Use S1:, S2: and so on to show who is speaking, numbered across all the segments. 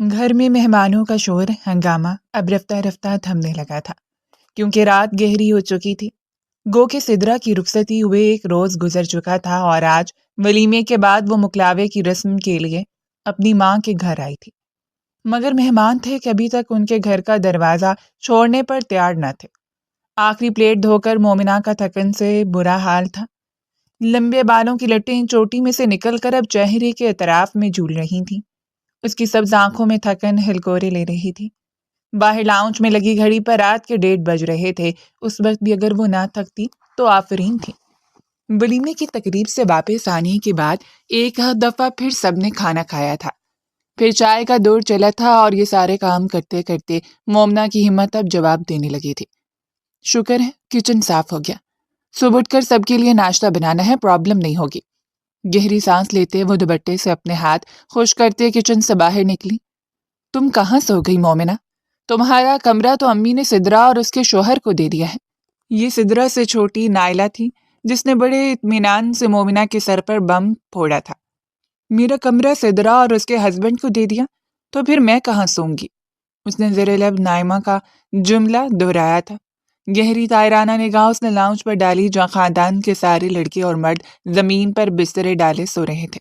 S1: گھر میں مہمانوں کا شور ہنگامہ اب رفتہ رفتہ تھمنے لگا تھا کیونکہ رات گہری ہو چکی تھی۔ گو کہ سدرا کی رخصتی ہوئے ایک روز گزر چکا تھا اور آج ولیمے کے بعد وہ مکلاوے کی رسم کے لیے اپنی ماں کے گھر آئی تھی، مگر مہمان تھے کہ ابھی تک ان کے گھر کا دروازہ چھوڑنے پر تیار نہ تھے۔ آخری پلیٹ دھو کر مومنہ کا تھکن سے برا حال تھا۔ لمبے بالوں کی لٹیں چوٹی میں سے نکل کر اب چہرے کے اطراف میں جھول رہی تھیں۔ اس کی سبز آنکھوں میں تھکن ہلکورے لے رہی تھی۔ باہر لاؤنج میں لگی گھڑی پر رات کے 1:30 بج رہے تھے۔ اس وقت بھی اگر وہ نہ تھکتی تو آفرین تھی۔ ولیمے کی تقریب سے واپس آنے کے بعد ایک دفعہ پھر سب نے کھانا کھایا تھا، پھر چائے کا دور چلا تھا اور یہ سارے کام کرتے کرتے مومنہ کی ہمت اب جواب دینے لگی تھی۔ شکر ہے کچن صاف ہو گیا، صبح اٹھ کر سب کے لیے ناشتہ بنانا ہے، پرابلم نہیں ہوگی۔ گہری سانس لیتے وہ دوپٹے سے اپنے ہاتھ خشک کرتے کچن سے باہر نکلی۔ تم کہاں سو گئی مومنہ؟ تمہارا کمرہ تو امی نے سدرا اور اس کے شوہر کو دے دیا ہے۔ یہ سدرا سے چھوٹی نائلہ تھی جس نے بڑے اطمینان سے مومنہ کے سر پر بم پھوڑا تھا۔ میرا کمرہ سدرا اور اس کے ہسبینڈ کو دے دیا تو پھر میں کہاں سوں گی؟ اس نے زیر لب نائمہ کا جملہ دہرایا تھا۔ گہری تائرانہ نگاہ اس نے لاؤنج پر ڈالی جہاں خاندان کے سارے لڑکے اور مرد زمین پر بسترے ڈالے سو رہے تھے۔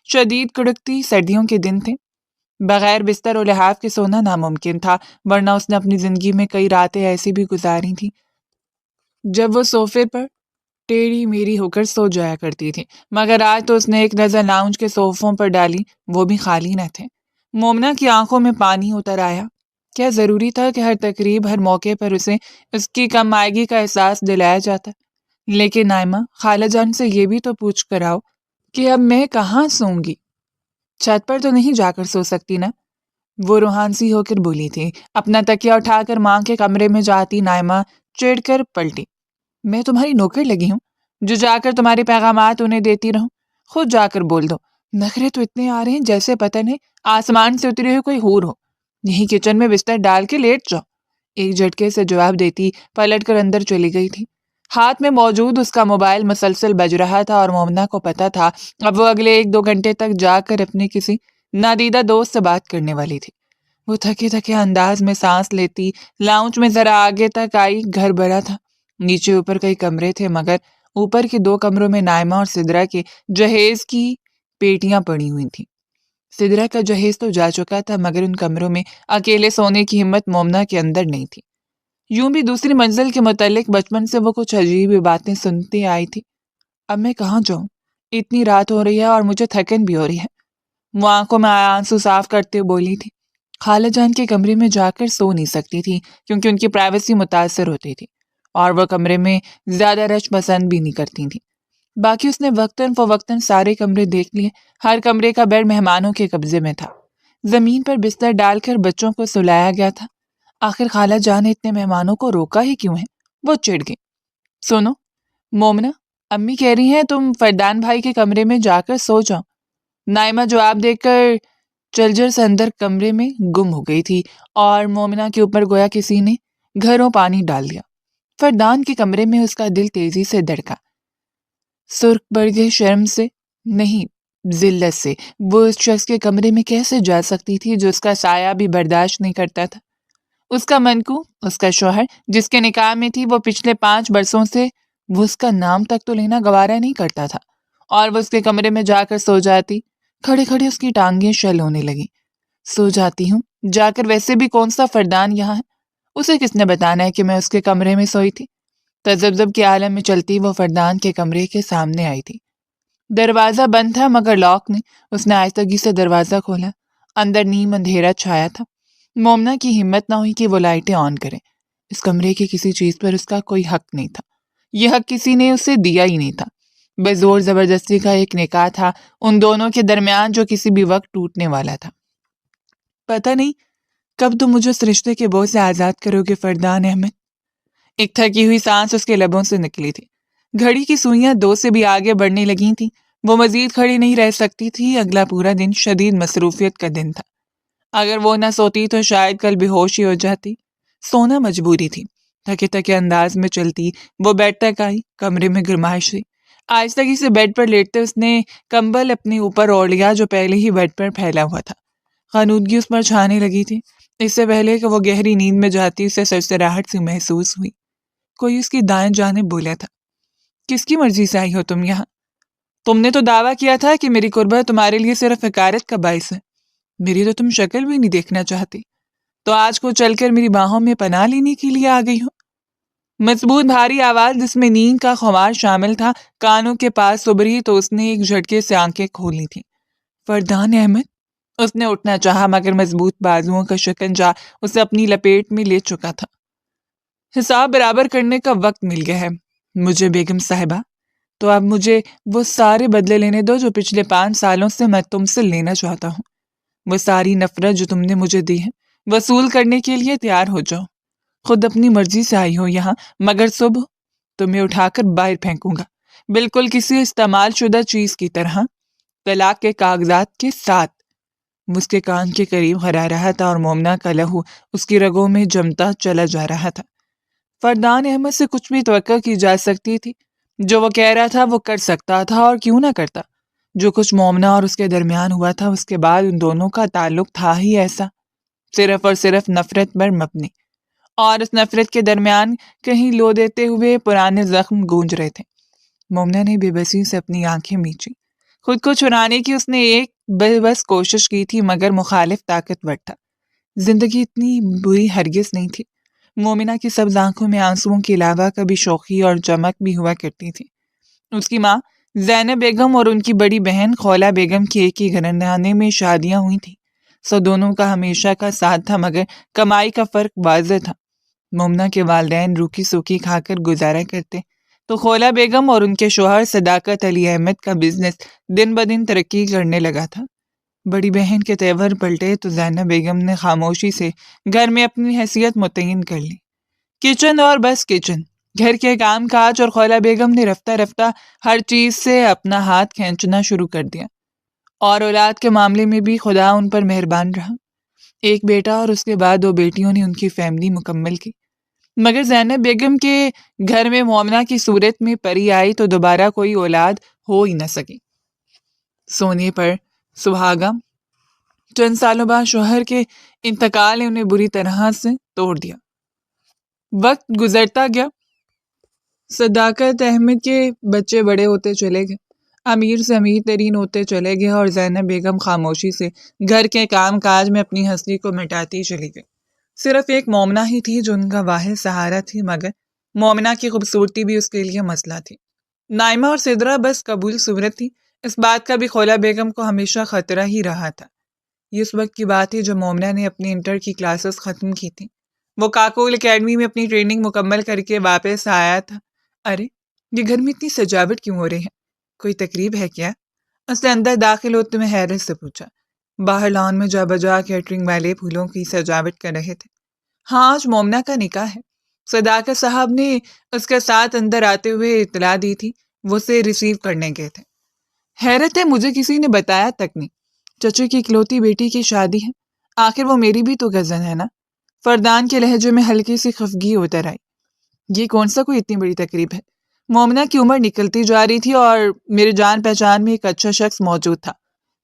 S1: شدید کڑکتی سردیوں کے دن تھے، بغیر بستر و لحاف کے سونا ناممکن تھا، ورنہ اس نے اپنی زندگی میں کئی راتیں ایسی بھی گزاری تھیں جب وہ صوفے پر ٹیڑھی میری ہو کر سو جایا کرتی تھی، مگر آج تو اس نے ایک نظر لاؤنج کے صوفوں پر ڈالی، وہ بھی خالی نہ تھے۔ مومنہ کی آنکھوں میں پانی اتر آیا۔ کیا ضروری تھا کہ ہر تقریب، ہر موقع پر اسے اس کی کم آئیگی کا احساس دلایا جاتا؟ لیکن نائمہ، خالہ جان سے یہ بھی تو پوچھ کر آؤ کہ اب میں کہاں سوں گی؟ چھت پر تو نہیں جا کر سو سکتی نا؟ وہ روحان سی ہو کر بولی تھی۔ اپنا تکیہ اٹھا کر ماں کے کمرے میں جاتی نائمہ چڑ کر پلٹی۔ میں تمہاری نوکر لگی ہوں جو جا کر تمہارے پیغامات انہیں دیتی رہوں؟ خود جا کر بول دو۔ نخرے تو اتنے آ رہے ہیں جیسے پتہ نہیں آسمان سے اترے ہوئے کوئی حور ہو۔ یہیں کچن میں بستر ڈال کے لیٹ جاؤ۔ ایک جھٹکے سے جواب دیتی پلٹ کر اندر چلی گئی تھی۔ ہاتھ میں موجود اس کا موبائل مسلسل بج رہا تھا اور مومنہ کو پتا تھا اب وہ اگلے 1-2 گھنٹے تک جا کر اپنے کسی نادیدہ دوست سے بات کرنے والی تھی۔ وہ تھکے تھکے انداز میں سانس لیتی لاؤنج میں ذرا آگے تک آئی۔ گھر بڑا تھا، نیچے اوپر کئی کمرے تھے، مگر اوپر کے 2 کمروں میں نائمہ اور سدرا کے جہیز کی پیٹیاں پڑی ہوئی تھیں۔ سدرا کا جہیز تو جا چکا تھا، مگر ان کمروں میں اکیلے سونے کی ہمت مومنہ کے اندر نہیں تھی۔ یوں بھی دوسری منزل کے متعلق بچپن سے وہ کچھ عجیب باتیں سنتی آئی تھی۔ اب میں کہاں جاؤں؟ اتنی رات ہو رہی ہے اور مجھے تھکن بھی ہو رہی ہے۔ وہ آنکھوں میں آنسو صاف کرتے بولی تھی۔ خالہ جان کے کمرے میں جا کر سو نہیں سکتی تھی کیونکہ ان کی پرائیویسی متاثر ہوتی تھی اور وہ کمرے میں زیادہ رچ پسند بھی نہیں کرتی تھیں۔ باقی اس نے وقتاً فوقتاً سارے کمرے دیکھ لیے۔ ہر کمرے کا بیڈ مہمانوں کے قبضے میں تھا۔ زمین پر بستر ڈال کر بچوں کو سلایا گیا تھا۔ آخر خالہ جان نے اتنے مہمانوں کو روکا ہی کیوں ہے؟ وہ چڑ گئی۔ سنو مومنہ، امی کہہ رہی ہیں تم فردان بھائی کے کمرے میں جا کر سو جاؤ۔ نائمہ جواب دے کر چلجر سے اندر کمرے میں گم ہو گئی تھی اور مومنہ کے اوپر گویا کسی نے گھروں پانی ڈال دیا۔ فردان کے کمرے میں اس کا دل تیزی سے دھڑکا۔ سرخ پڑ گئے شرم سے، نہیں ذلت سے۔ وہ اس شخص کے کمرے میں کیسے جا سکتی تھی جو اس کا سایہ بھی برداشت نہیں کرتا تھا؟ اس کا منکو، اس کا شوہر جس کے نکاح میں تھی وہ پچھلے 5 برسوں سے وہ اس کا نام تک تو لینا گوارا نہیں کرتا تھا، اور وہ اس کے کمرے میں جا کر سو جاتی۔ کھڑے کھڑے اس کی ٹانگیں شل ہونے لگی۔ سو جاتی ہوں جا کر، ویسے بھی کون سا فردان یہاں ہے؟ اسے کس نے بتانا ہے کہ میں اس کے کمرے میں سوئی تھی؟ تذبذب کے عالم میں چلتی وہ فردان کے کمرے کے سامنے آئی تھی۔ دروازہ بند تھا مگر لاک نہیں۔ اس نے آہستگی سے دروازہ کھولا۔ اندر نیم اندھیرا چھایا تھا۔ مومنہ کی ہمت نہ ہوئی کہ وہ لائٹیں آن کرے۔ اس کمرے کی کسی چیز پر اس کا کوئی حق نہیں تھا۔ یہ حق کسی نے اسے دیا ہی نہیں تھا۔ بس زور زبردستی کا ایک نکاح تھا ان دونوں کے درمیان جو کسی بھی وقت ٹوٹنے والا تھا۔ پتہ نہیں کب تم مجھے اس رشتے کے بوجھ سے آزاد کرو گے فردان احمد۔ ایک تھکی ہوئی سانس اس کے لبوں سے نکلی تھی۔ گھڑی کی سوئیاں 2 سے بھی آگے بڑھنے لگی تھیں۔ وہ مزید کھڑی نہیں رہ سکتی تھی۔ اگلا پورا دن شدید مصروفیت کا دن تھا۔ اگر وہ نہ سوتی تو شاید کل بے ہوش ہی ہو جاتی۔ سونا مجبوری تھی۔ تھکے تھکے انداز میں چلتی وہ بیڈ تک آئی۔ کمرے میں گرمائش ہوئی۔ آہستگی سے بیڈ پر لیٹتے اس نے کمبل اپنے اوپر اوڑھ لیا جو پہلے ہی بیڈ پر پھیلا ہوا تھا۔ خانودگی اس پر چھانے لگی تھی۔ اس سے پہلے کہ وہ گہری نیند میں جاتی اسے سرسراہٹ سی محسوس ہوئی۔ کوئی اس کی دائیں جانب بولا تھا، کس کی مرضی سے آئی ہو تم یہاں؟ تم نے تو دعویٰ کیا تھا کہ میری قربت تمہارے لیے صرف حقارت کا باعث ہے، میری تو تم شکل بھی نہیں دیکھنا چاہتی، تو آج کو چل کر میری باہوں میں پناہ لینے کے لیے آ گئی ہو؟ مضبوط بھاری آواز جس میں نیند کا خمار شامل تھا کانوں کے پاس ابھری تو اس نے ایک جھٹکے سے آنکھیں کھولی تھیں۔ فردان احمد؟ اس نے اٹھنا چاہا مگر مضبوط بازوؤں کا شکنجہ اسے اپنی لپیٹ میں لے چکا تھا۔ حساب برابر کرنے کا وقت مل گیا ہے مجھے بیگم صاحبہ، تو اب مجھے وہ سارے بدلے لینے دو جو پچھلے 5 سالوں سے میں تم سے لینا چاہتا ہوں۔ وہ ساری نفرت جو تم نے مجھے دی ہے وصول کرنے کے لیے تیار ہو جاؤ۔ خود اپنی مرضی سے آئی ہو یہاں، مگر صبح تمہیں اٹھا کر باہر پھینکوں گا، بالکل کسی استعمال شدہ چیز کی طرح، طلاق کے کاغذات کے ساتھ۔ اس کے کان کے قریب ہرا رہا تھا اور مومنہ کا لہو اس کی رگوں میں جمتا چلا جا رہا تھا۔ فردان احمد سے کچھ بھی توقع کی جا سکتی تھی، جو وہ کہہ رہا تھا وہ کر سکتا تھا، اور کیوں نہ کرتا۔ جو کچھ مومنہ اور اس کے درمیان ہوا تھا اس کے بعد ان دونوں کا تعلق تھا ہی ایسا، صرف اور صرف نفرت پر مبنی، اور اس نفرت کے درمیان کہیں لو دیتے ہوئے پرانے زخم گونج رہے تھے۔ مومنہ نے بے بسی سے اپنی آنکھیں میچی۔ خود کو چھڑانے کی اس نے ایک بے بس کوشش کی تھی مگر مخالف طاقتور تھا۔ زندگی اتنی بری ہرگز نہیں تھی۔ مومنہ کی سبز آنکھوں میں آنسوؤں کے علاوہ کبھی شوخی اور چمک بھی ہوا کرتی تھی۔ اس کی ماں زینب بیگم اور ان کی بڑی بہن خولہ بیگم کی ایک ہی گھرانے میں شادیاں ہوئی تھیں، سو دونوں کا ہمیشہ کا ساتھ تھا مگر کمائی کا فرق واضح تھا۔ مومنہ کے والدین روکھی سوکھی کھا کر گزارا کرتے تو خولہ بیگم اور ان کے شوہر صداقت علی احمد کا بزنس دن بدن ترقی کرنے لگا تھا۔ بڑی بہن کے تیور پلٹے تو زینب بیگم نے خاموشی سے گھر میں اپنی حیثیت متعین کر لی۔ کچن اور بس کچن، گھر کے کام کاج، اور خولہ بیگم نے رفتہ رفتہ ہر چیز سے اپنا ہاتھ کھینچنا شروع کر دیا، اور اولاد کے معاملے میں بھی خدا ان پر مہربان رہا۔ ایک بیٹا اور اس کے بعد 2 بیٹیوں نے ان کی فیملی مکمل کی، مگر زینب بیگم کے گھر میں مومنہ کی صورت میں پری آئی تو دوبارہ کوئی اولاد ہو ہی نہ سکی۔ سونے پر سہاگا، چند سالوں بعد شوہر کے انتقال نے انہیں بری طرح سے توڑ دیا۔ وقت گزرتا گیا، صداقت احمد کے بچے بڑے ہوتے چلے گئے، امیر سے امیر ترین ہوتے چلے گئے، اور زینب بیگم خاموشی سے گھر کے کام کاج میں اپنی ہستی کو مٹاتی چلی گئی۔ صرف ایک مومنہ ہی تھی جو ان کا واحد سہارا تھی، مگر مومنہ کی خوبصورتی بھی اس کے لیے مسئلہ تھی۔ نائمہ اور سدرہ بس قبول صورت تھی، اس بات کا بھی خولہ بیگم کو ہمیشہ خطرہ ہی رہا تھا۔ یہ اس وقت کی بات ہے جب مومنہ نے اپنی انٹر کی کلاسز ختم کی تھی۔ وہ کاکول اکیڈمی میں اپنی ٹریننگ مکمل کر کے واپس آیا تھا۔ ارے یہ گھر میں اتنی سجاوٹ کیوں ہو رہی ہے؟ کوئی تقریب ہے کیا؟ اس نے اندر داخل ہوتے میں حیرت سے پوچھا۔ باہر لان میں جا بجا کیٹرنگ والے پھولوں کی سجاوٹ کر رہے تھے۔ ہاں آج مومنہ کا نکاح ہے، صداقت صاحب نے اس کے ساتھ اندر آتے ہوئے اطلاع دی تھی، وہ اسے ریسیو کرنے گئے تھے۔ حیرت ہے مجھے کسی نے بتایا تک نہیں، چچے کی اکلوتی بیٹی کی شادی ہے، آخر وہ میری بھی تو کزن ہے نا۔ فردان کے لہجے میں ہلکی سی خفگی اتر آئی۔ یہ کون سا کوئی اتنی بڑی تقریب ہے؟ مومنہ کی عمر نکلتی جا رہی تھی اور میرے جان پہچان میں ایک اچھا شخص موجود تھا،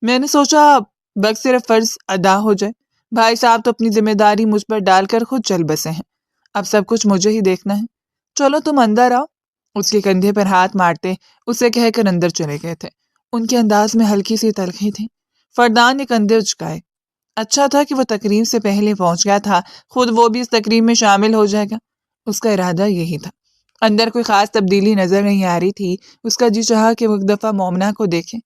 S1: میں نے سوچا بس صرف فرض ادا ہو جائے۔ بھائی صاحب تو اپنی ذمہ داری مجھ پر ڈال کر خود چل بسے ہیں، اب سب کچھ مجھے ہی دیکھنا ہے۔ چلو تم اندر آؤ، اس کے کندھے پر ہاتھ مارتے اسے کہہ کر اندر چلے گئے تھے۔ ان کے انداز میں ہلکی سی تلخی تھی۔ فردان نے کندھے اچکائے۔ اچھا تھا کہ وہ تقریب سے پہلے پہنچ گیا تھا، خود وہ بھی اس تقریب میں شامل ہو جائے گا، اس کا ارادہ یہی تھا۔ اندر کوئی خاص تبدیلی نظر نہیں آ رہی تھی، اس کا جی چاہا کہ وہ ایک دفعہ مومنہ کو دیکھے۔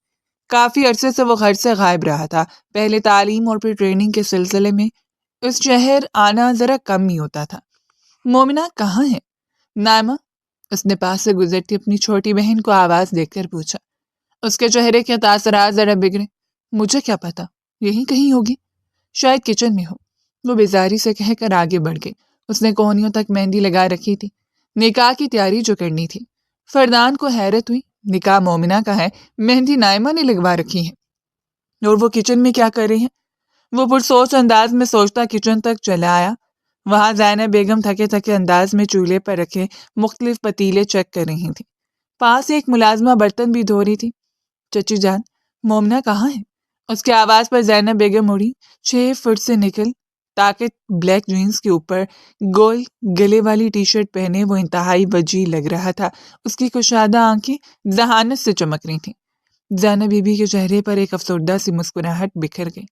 S1: کافی عرصے سے وہ گھر سے غائب رہا تھا، پہلے تعلیم اور پھر ٹریننگ کے سلسلے میں اس شہر آنا ذرا کم ہی ہوتا تھا۔ مومنہ کہاں ہے؟ نائمہ، اس نے پاس سے گزرتی اپنی چھوٹی بہن کو آواز دے کر پوچھا۔ اس کے چہرے کے تاثرات ذرا بگڑے۔ مجھے کیا پتا، یہیں کہیں ہوگی، شاید کچن میں ہو، وہ بیزاری سے کہہ کر آگے بڑھ گئی۔ اس نے کوہنیوں تک مہندی لگا رکھی تھی، نکاح کی تیاری جو کرنی تھی۔ فردان کو حیرت ہوئی، نکاح مومنہ کا ہے، مہندی نائمہ نے لگوا رکھی ہے، اور وہ کچن میں کیا کر رہی ہیں؟ وہ پرسوچ انداز میں سوچتا کچن تک چلا آیا۔ وہاں زینب بیگم تھکے تھکے انداز میں چولہے پر رکھے مختلف پتیلے چیک کر رہی تھی، پاس ایک ملازمہ برتن بھی دھو رہی تھی۔ چچی جان، مومنہ کہاں ہے؟ اس کی آواز پر زینب بیگم اڑی 6 فٹ سے نکل تاکہ بلیک جینز کے اوپر گول گلے والی ٹی شرٹ پہنے وہ انتہائی وجیح لگ رہا تھا۔ اس کی کشادہ آنکھیں ذہانت سے چمک رہی تھیں۔ زینب بی بی کے چہرے پر ایک افسردہ سی مسکراہٹ بکھر گئی۔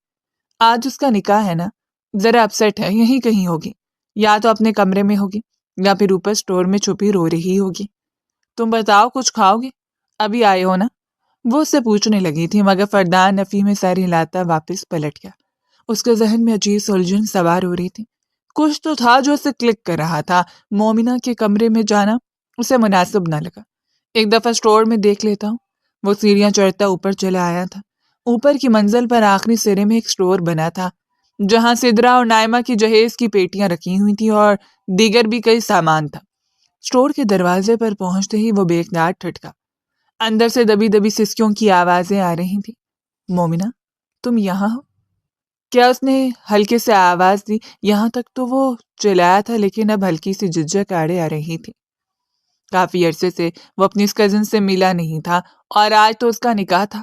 S1: آج اس کا نکاح ہے نا، ذرا اپسیٹ ہے، یہیں کہیں ہوگی، یا تو اپنے کمرے میں ہوگی یا پھر اوپر سٹور میں چھپی رو رہی ہوگی۔ تم بتاؤ کچھ کھاؤ گے؟ ابھی آئے ہو نا؟ وہ اس سے پوچھنے لگی تھی مگر فردان نفی میں سر ہلاتا واپس پلٹ گیا۔ اس کے ذہن میں عجیب سی الجھن سوار ہو رہی تھی۔ کچھ تو تھا جو اسے کلک کر رہا تھا۔ مومنہ کے کمرے میں جانا اسے مناسب نہ لگا۔ ایک دفعہ سٹور میں دیکھ لیتا ہوں۔ وہ سیڑھیاں چڑھتا اوپر چلا آیا تھا۔ اوپر کی منزل پر آخری سرے میں ایک سٹور بنا تھا جہاں سدرا اور نائمہ کی جہیز کی پیٹیاں رکھی ہوئی تھیں اور دیگر بھی کئی سامان تھا۔ سٹور کے دروازے پر پہنچتے ہی وہ بے اقرار ٹھٹکا۔ اندر سے دبی دبی سسکیوں کی آوازیں آ رہی تھیں۔ مومنہ تم یہاں ہو؟ کیا اس نے ہلکے سے آواز دی؟ یہاں تک تو وہ چلایا تھا لیکن اب ہلکی سی جھجک آڑے آ رہی تھی۔ کافی عرصے سے وہ اپنی اس کزن سے ملا نہیں تھا اور آج تو اس کا نکاح تھا۔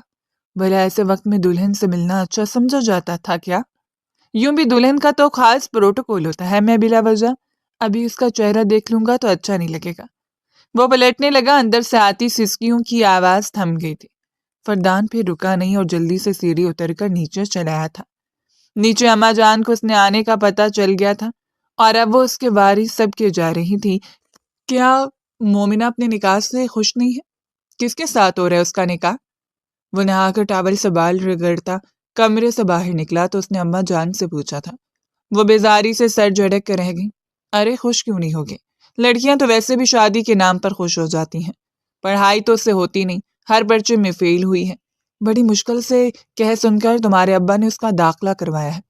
S1: بھلا ایسے وقت میں دلہن سے ملنا اچھا سمجھا جاتا تھا کیا؟ یوں بھی دلہن کا تو خاص پروٹوکول ہوتا ہے۔ میں بلا وجہ ابھی اس کا چہرہ دیکھ لوں گا تو اچھا نہیں لگے گا۔ وہ پلٹنے لگا۔ اندر سے آتی سسکیوں کی آواز تھم گئی تھی۔ فردان پھر رکا نہیں اور جلدی سے سیڑھی اتر کر نیچے چلا آیا تھا۔ نیچے اماں جان کو اس نے آنے کا پتہ چل گیا تھا اور اب وہ اس کے وارث سب کے جا رہی تھی۔ کیا مومنہ اپنے نکاح سے خوش نہیں ہے؟ کس کے ساتھ ہو رہا ہے اس کا نکاح؟ وہ نہا کر ٹاول سے بال رگڑتا کمرے سے باہر نکلا تو اس نے اماں جان سے پوچھا تھا۔ وہ بیزاری سے سر جھٹک کر رہ گئی۔ ارے خوش کیوں نہیں ہوگے؟ لڑکیاں تو ویسے بھی شادی کے نام پر خوش ہو جاتی ہیں۔ پڑھائی تو اس سے ہوتی نہیں، ہر پرچے میں فیل ہوئی ہے۔ بڑی مشکل سے کہہ سن کر تمہارے ابا نے اس کا داخلہ کروایا ہے،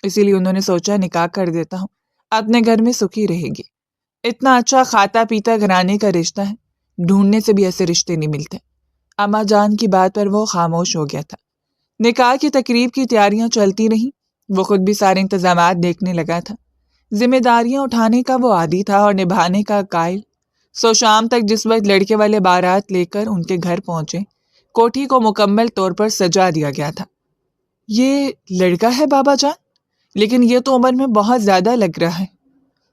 S1: اسی لیے انہوں نے سوچا نکاح کر دیتا ہوں، اپنے گھر میں سکھی رہے گی۔ اتنا اچھا کھاتا پیتا گھرانے کا رشتہ ہے، ڈھونڈنے سے بھی ایسے رشتے نہیں ملتے۔ اماں جان کی بات پر وہ خاموش ہو گیا تھا۔ نکاح کی تقریب کی تیاریاں چلتی رہیں۔ وہ خود بھی سارے انتظامات دیکھنے لگا تھا۔ ذمہ داریاں اٹھانے کا وہ عادی تھا اور نبھانے کا قائل۔ سو شام تک جس وقت لڑکے والے بارات لے کر ان کے گھر پہنچے، کوٹھی کو مکمل طور پر سجا دیا گیا تھا۔ یہ لڑکا ہے بابا جان؟ لیکن یہ تو عمر میں بہت زیادہ لگ رہا ہے۔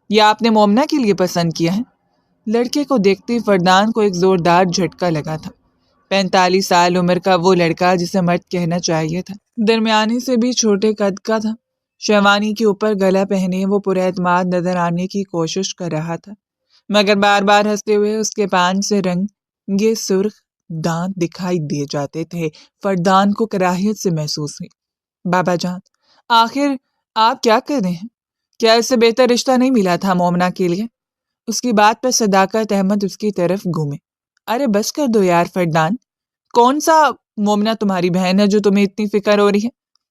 S1: یہ آپ نے مومنہ کے لیے پسند کیا ہے؟ لڑکے کو دیکھتے فردان کو ایک زوردار جھٹکا لگا تھا۔ 45 سال عمر کا وہ لڑکا جسے مرد کہنا چاہیے تھا، درمیانے سے بھی چھوٹے قد کا تھا۔ شیروانی کے اوپر گلا پہنے وہ پر اعتماد نظر آنے کی کوشش کر رہا تھا، مگر بار بار ہنستے ہوئے اس کے پان سے رنگے سرخ دانت دکھائی دیے جاتے تھے۔ فردان کو کراہیت سے محسوس ہوئی۔ بابا جان آخر آپ کیا کر رہے ہیں؟ کیا اس سے بہتر رشتہ نہیں ملا تھا مومنہ کے لیے؟ اس کی بات پر صداقت احمد اس کی طرف گھومے۔ ارے بس کر دو یار فردان، کون سا مومنہ تمہاری بہن ہے جو تمہیں اتنی فکر ہو رہی ہے؟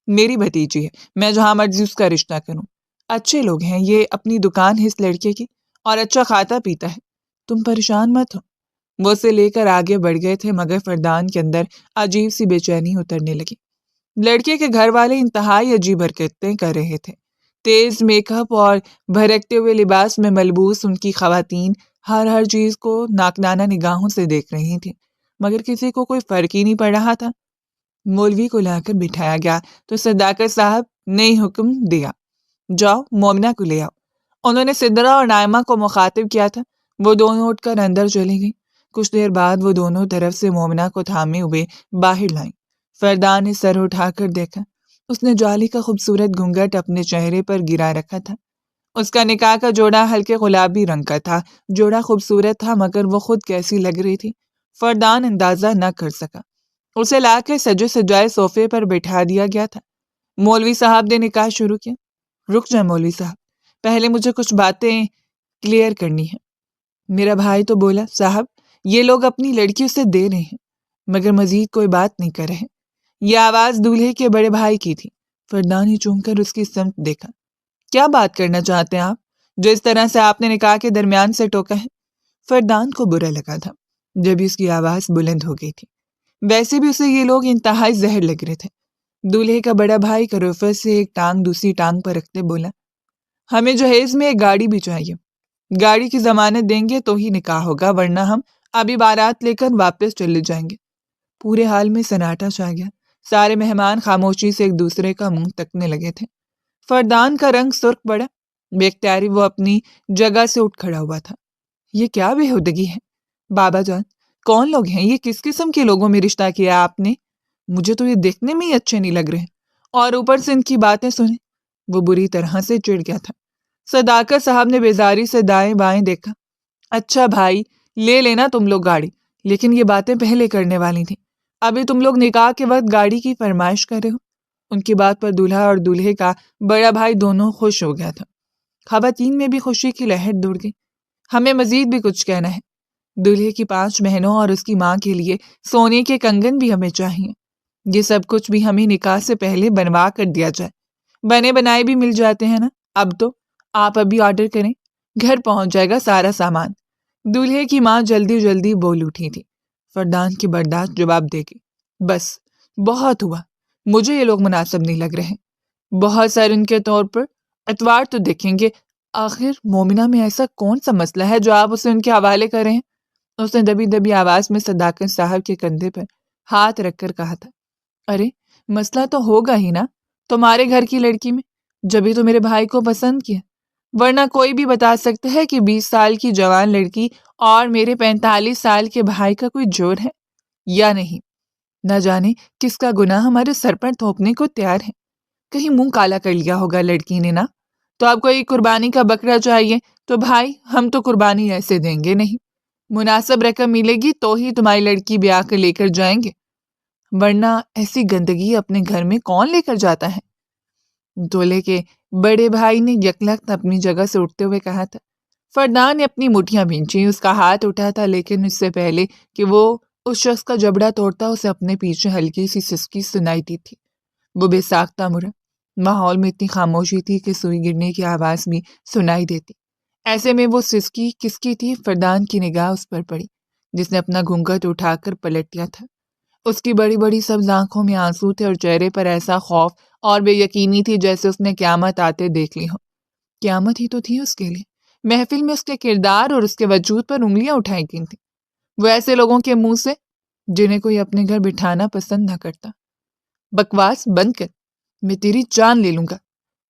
S1: میری بھتیجی ہے، میں جہاں مرضی اس کا رشتہ کروں۔ اچھے لوگ ہیں، یہ اپنی دکان ہے اس لڑکے کی اور اچھا کھاتا پیتا ہے، تم پریشان مت ہو۔ وہ اسے لے کر آگے بڑھ گئے تھے مگر فردان کے اندر عجیب سی بے چینی اترنے لگی۔ لڑکے کے گھر والے انتہائی عجیب حرکتیں کر رہے تھے۔ تیز میک اپ اور بھرکتے ہوئے لباس میں ملبوس ان کی خواتین ہر چیز کو ناقدانہ نگاہوں سے دیکھ رہی تھیں، مگر کسی کو کوئی فرق ہی نہیں پڑ رہا تھا۔ مولوی کو لا کر بٹھایا گیا تو صداقت صاحب نے حکم دیا، جاؤ مومنہ کو لے آؤ۔ انہوں نے سدرا اور نائمہ کو مخاطب کیا تھا۔ وہ دونوں اٹھ کر اندر چلی گئی۔ کچھ دیر بعد وہ دونوں طرف سے مومنہ کو تھامے ہوئے باہر لائیں۔ فردان نے سر اٹھا کر دیکھا۔ اس نے جالی کا خوبصورت گھونگھٹ اپنے چہرے پر گرا رکھا تھا۔ اس کا نکاح کا جوڑا ہلکے گلابی رنگ کا تھا۔ جوڑا خوبصورت تھا مگر وہ خود کیسی لگ رہی تھی فردان اندازہ نہ کر سکا۔ اسے لا کے سجے سجائے صوفے پر بٹھا دیا گیا تھا۔ مولوی صاحب نے نکاح شروع کیا۔ رک جائیں مولوی صاحب، پہلے مجھے کچھ باتیں کلیئر کرنی ہیں۔ میرا بھائی تو بولا صاحب یہ لوگ اپنی لڑکی اسے دے رہے ہیں مگر مزید کوئی بات نہیں کر رہے۔ یہ آواز دولہے کے بڑے بھائی کی تھی۔ فردان ہی چونک کر اس کی سمت دیکھا۔ کیا بات کرنا چاہتے ہیں آپ جو اس طرح سے آپ نے نکاح کے درمیان سے ٹوکا ہے؟ فردان کو برا لگا تھا جب اس کی آواز بلند ہو گئی تھی۔ ویسے بھی اسے یہ لوگ انتہائی زہر لگ رہے تھے۔ دولہے کا بڑا بھائی کروفر سے ایک ٹانگ دوسری ٹانگ پر رکھتے بولا، ہمیں جہیز میں ایک گاڑی بھی چاہیے۔ گاڑی کی ضمانت دیں گے تو ہی نکاح ہوگا، ورنہ ہم ابھی بارات لے کر واپس چلے جائیں گے۔ پورے حال میں سناٹا چھا گیا۔ سارے مہمان خاموشی سے ایک دوسرے کا منہ تکنے لگے تھے۔ فردان کا رنگ سرخ پڑا، بے اختیاری وہ اپنی جگہ سے اٹھ کھڑا ہوا تھا۔ یہ کیا بےہودگی ہے؟ بابا جان، کون لوگ ہیں یہ؟ کس قسم کے لوگوں میں رشتہ کیا آپ نے؟ مجھے تو یہ دیکھنے میں ہی اچھے نہیں لگ رہے، اور اوپر سے ان کی باتیں سنیں۔ وہ بری طرح سے چڑ گیا تھا۔ صداقت صاحب نے بیزاری سے دائیں بائیں دیکھا۔ اچھا بھائی، لے لینا تم لوگ گاڑی، لیکن یہ باتیں پہلے کرنے والی تھیں۔ ابھی تم لوگ نکاح کے وقت گاڑی کی فرمائش کر رہے ہو۔ ان کی بات پر دولہا اور دولہے کا بڑا بھائی دونوں خوش ہو گیا تھا۔ خواتین میں بھی خوشی کی لہر دوڑ گئی۔ ہمیں مزید بھی کچھ کہنا ہے۔ دولہے کی 5 بہنوں اور اس کی ماں کے لیے سونے کے کنگن بھی ہمیں چاہیے۔ یہ سب کچھ بھی ہمیں نکاح سے پہلے بنوا کر دیا جائے۔ بنے بنائے بھی مل جاتے ہیں نا۔ اب تو آپ ابھی آرڈر کریں، گھر پہنچ جائے گا سارا سامان۔ دولہے کی ماں جلدی جلدی بول اٹھی تھی۔ فردان کی برداشت جواب دے گی، بس بہت ہوا، مجھے یہ لوگ مناسب نہیں لگ رہے۔ بہت سارے ان کے طور پر اتوار تو دیکھیں گے۔ آخر مومنہ میں ایسا کون سا مسئلہ ہے جو آپ اسے ان کے حوالے کریں ہیں؟ اس نے دبی دبی آواز میں صداقت صاحب کے کندھے پر ہاتھ رکھ کر کہا تھا۔ ارے مسئلہ تو ہوگا ہی نا، تمہارے گھر کی لڑکی میں، جبھی تو میرے بھائی کو پسند کیا۔ ورنہ کوئی بھی بتا سکتا ہے کہ 20 سال کی جوان لڑکی اور میرے 45 سال کے بھائی کا کوئی جوڑ ہے یا نہیں۔ نہ جانے کس کا گناہ ہمارے سر پر تھوپنے کو تیار ہے۔ کہیں منہ کالا کر لیا ہوگا لڑکی نے نا۔ تو آپ کو ایک قربانی کا بکرا چاہیے تو بھائی ہم تو قربانی ایسے دیں گے نہیں۔ مناسب رقم ملے گی تو ہی تمہاری لڑکی بیاہ کر لے کر جائیں گے، ورنہ ایسی گندگی اپنے گھر میں کون لے کر جاتا ہے؟ دولہے کے بڑے بھائی نے یکلخت اپنی جگہ سے اٹھتے ہوئے کہا تھا۔ فردان نے اپنی مٹھیاں بھینچی، اس کا ہاتھ اٹھا تھا، لیکن اس سے پہلے کہ وہ اس شخص کا جبڑا توڑتا اسے اپنے پیچھے ہلکی سی سسکی سنائی دی تھی۔ وہ بے ساختہ مڑا۔ ماحول میں اتنی خاموشی تھی کہ سوئی گرنے کی آواز بھی سنائی دیتی۔ ایسے میں وہ سسکی کس کی تھی؟ فردان کی نگاہ اس پر پڑی، جس نے اپنا گھونگھٹ اٹھا کر پلٹ دیا تھا۔ اس کی بڑی بڑی سبز آنکھوں میں آنسو تھے اور چہرے پر ایسا خوف اور بے یقینی تھی جیسے اس نے قیامت آتے دیکھ لی ہو۔ قیامت ہی تو تھی اس کے لیے۔ محفل میں اس کے کردار اور اس کے وجود پر انگلیاں اٹھائی گئی تھیں، وہ ایسے لوگوں کے منہ سے جنہیں کوئی اپنے گھر بٹھانا پسند نہ کرتا۔ بکواس بند کر، میں تیری جان لے لوں گا۔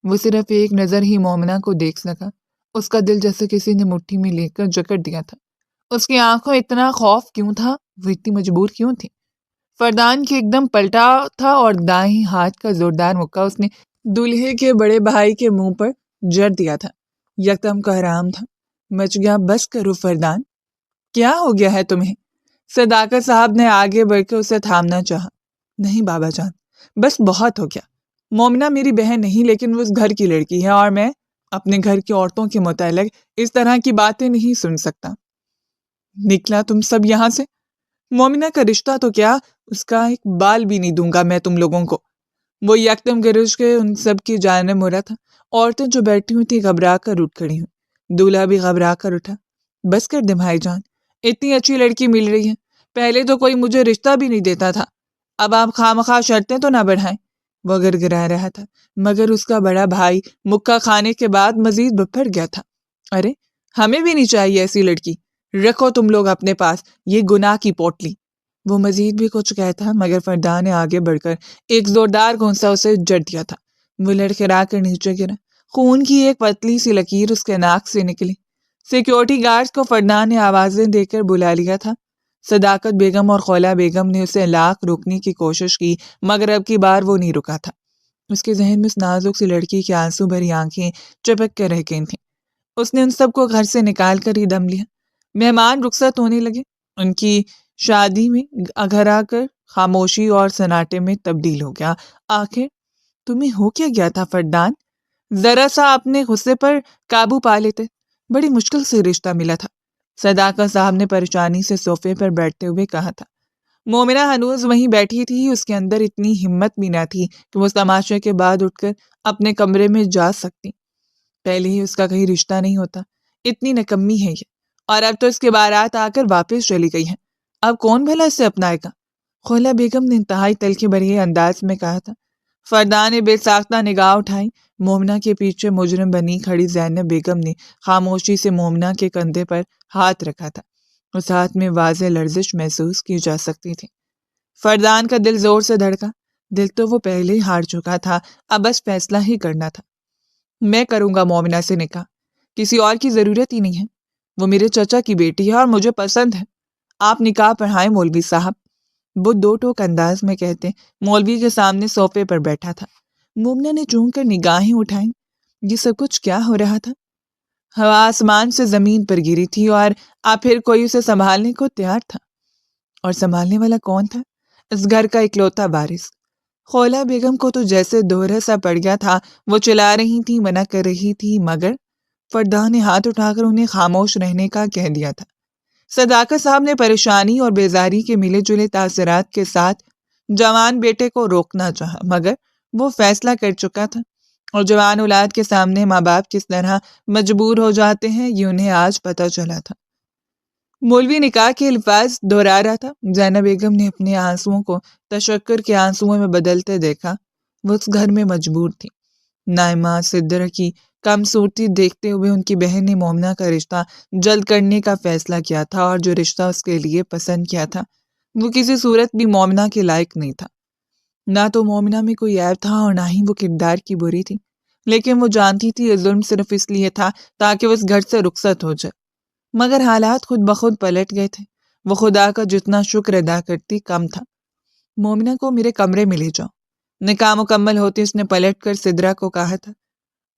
S1: وہ صرف ایک نظر ہی مومنہ کو دیکھ سکا۔ اس کا دل جیسے کسی نے مٹھی میں لے کر جکڑ دیا تھا۔ اس کی آنکھوں اتنا خوف کیوں تھا؟ وہ اتنی مجبور کیوں تھی؟ فردان کی ایک دم پلٹا تھا اور دائیں ہاتھ کا زوردار مکہ اس نے دولہے کے بڑے بھائی کے منہ پر جڑ دیا تھا۔ یکدم کا حرام تھا، مچ گیا۔ بس کرو فردان، کیا ہو گیا ہے تمہیں؟ صداقت صاحب نے آگے بڑھ کے اسے تھامنا چاہا۔ نہیں بابا جان، بس بہت ہو گیا۔ مومنہ میری بہن نہیں، لیکن وہ اس گھر کی لڑکی ہے اور میں اپنے گھر کی عورتوں کے متعلق اس طرح کی باتیں نہیں سن سکتا۔ نکلا تم سب یہاں سے؟ مومنہ کا رشتہ تو کیا، اس کا ایک بال بھی نہیں دوں گا میں تم لوگوں کو۔ وہ یکدم گرج کے ان سب کی جانب مڑا تھا۔ عورتیں جو بیٹھی ہوئی تھی گھبرا کر اٹھ کھڑی ہوئی۔ دولہا بھی گھبرا کر اٹھا۔ بس کر دے بھائی جان، اتنی اچھی لڑکی مل رہی ہے، پہلے تو کوئی مجھے رشتہ بھی نہیں دیتا تھا، اب آپ خواہ شرطیں تو نہ بڑھائیں۔ وہ گڑگڑا رہا تھا، مگر اس کا بڑا بھائی مکہ کھانے کے بعد مزید بپھر گیا تھا۔ ارے ہمیں بھی نہیں چاہیے ایسی لڑکی، رکھو تم لوگ اپنے پاس یہ گناہ کی پوٹلی۔ وہ مزید بھی کچھ کہتا مگر فردان نے آگے بڑھ کر ایک زوردار گھونسا اسے جڑ دیا تھا۔ وہ لڑکھڑا کر نیچے گرا، خون کی ایک پتلی سی لکیر اس کے ناک سے نکلی۔ سیکیورٹی گارڈز کو فردان نے آوازیں دے کر بلا لیا تھا۔ صداقت بیگم اور خولا بیگم نے اسے لاکھ روکنے کی کوشش کی، مگر اب کی بار وہ نہیں رکا تھا۔ اس کے ذہن میں اس نازک سی لڑکی کی آنسو بھری آنکھیں چپک کے رہ گئی تھیں۔ اس نے ان سب کو گھر سے نکال کر ہی دم لیا۔ مہمان رخصت ہونے لگے۔ ان کی شادی میں گھر آ کر خاموشی اور سناٹے میں تبدیل ہو گیا۔ آخر تمہیں ہو کیا گیا تھا فردان؟ ذرا سا اپنے غصے پر قابو پا لیتے، بڑی مشکل سے رشتہ ملا تھا۔ صداقت صاحب نے پریشانی سے صوفے پر بیٹھتے ہوئے کہا تھا۔ مومنہ ہنوز وہیں بیٹھی تھی، اس کے اندر اتنی ہمت بھی نہ تھی کہ وہ اس تماشے کے بعد اٹھ کر اپنے کمرے میں جا سکتی۔ پہلے ہی اس کا کہیں رشتہ نہیں ہوتا، اتنی نکمی ہے یہ، اور اب تو اس کے بارات آ کر واپس چلی گئی ہے، اب کون بھلا اسے اپنائے گا؟ خولا بیگم نے انتہائی تلخی بھرے انداز میں کہا تھا۔ فردان نے بے ساختہ نگاہ اٹھائی۔ مومنہ کے پیچھے مجرم بنی کھڑی زینب بیگم نے خاموشی سے مومنہ کے کندھے پر ہاتھ رکھا تھا۔ اس ہاتھ میں واضح لرزش محسوس کی جا سکتی تھی۔ فردان کا دل زور سے دھڑکا۔ دل تو وہ پہلے ہی ہار چکا تھا، اب بس فیصلہ ہی کرنا تھا۔ میں کروں گا مومنہ سے نکاح، کسی اور کی ضرورت ہی نہیں ہے۔ وہ میرے چچا کی بیٹی ہے اور مجھے پسند ہے۔ آپ نکاح پڑھائیں مولوی صاحب۔ وہ دو ٹوک انداز میں کہتے مولوی کے سامنے صوفے پر بیٹھا تھا۔ مومنہ نے چونک کر نگاہیں اٹھائیں۔ یہ سب کچھ کیا ہو رہا تھا؟ ہوا آسمان سے زمین پر گری تھی اور اب پھر کوئی اسے سنبھالنے کو تیار تھا۔ اور سنبھالنے والا کون تھا؟ اس گھر کا اکلوتا وارث۔ خولہ بیگم کو تو جیسے دوہرا سا پڑ گیا تھا۔ وہ چلا رہی تھی، منع کر رہی تھی، مگر فردان نے ہاتھ اٹھا کر انہیں خاموش رہنے کا کہہ دیا تھا۔ صداقت صاحب نے پریشانی اور بیزاری کے ملے جلے تاثرات کے ساتھ جوان بیٹے کو روکنا چاہا، مگر وہ فیصلہ کر چکا تھا، اور جوان اولاد کے سامنے ماں باپ کس طرح مجبور ہو جاتے ہیں یہ انہیں آج پتہ چلا تھا۔ مولوی نکاح کے الفاظ دہرا رہا تھا۔ زینب بیگم نے اپنے آنسوؤں کو تشکر کے آنسوؤں میں بدلتے دیکھا۔ وہ اس گھر میں مجبور تھی۔ نائمہ صدرہ کی کم صورتی دیکھتے ہوئے ان کی بہن نے مومنہ کا رشتہ جلد کرنے کا فیصلہ کیا تھا، اور جو رشتہ اس کے لیے پسند کیا تھا وہ کسی صورت بھی مومنہ کے لائق نہیں تھا۔ نہ تو مومنہ میں کوئی عیب تھا اور نہ ہی وہ کردار کی بری تھی، لیکن وہ جانتی تھی یہ ظلم صرف اس لیے تھا تاکہ وہ اس گھر سے رخصت ہو جائے۔ مگر حالات خود بخود پلٹ گئے تھے۔ وہ خدا کا جتنا شکر ادا کرتی کم تھا۔ مومنہ کو میرے کمرے میں لے جاؤ۔ نکاح مکمل ہوتے اس نے پلٹ کر صدرہ کو کہا تھا۔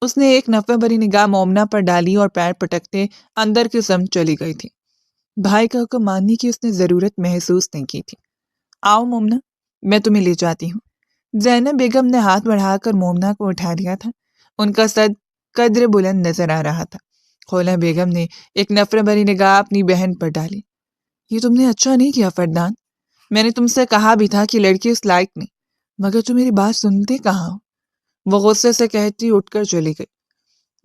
S1: اس نے ایک نفرت بھری نگاہ مومنہ پر ڈالی اور پیر پٹکتے اندر کی سمت چلی گئی تھی۔ بھائی کا حکم ماننے کی اس نے ضرورت محسوس نہیں کی تھی۔ آؤ مومنہ، میں تمہیں لے جاتی ہوں۔ زینب بیگم نے ہاتھ بڑھا کر مومنہ کو اٹھا لیا تھا۔ ان کا سد قدر بلند نظر آ رہا تھا۔ خولہ بیگم نے ایک نفرت بھری نگاہ اپنی بہن پر ڈالی۔ یہ تم نے اچھا نہیں کیا فردان۔ میں نے تم سے کہا بھی تھا کہ لڑکی اس لائق نہیں، مگر تم میری بات سنتے کہاں ہو؟ وہ غصے سے کہتی اٹھ کر چلی گئی۔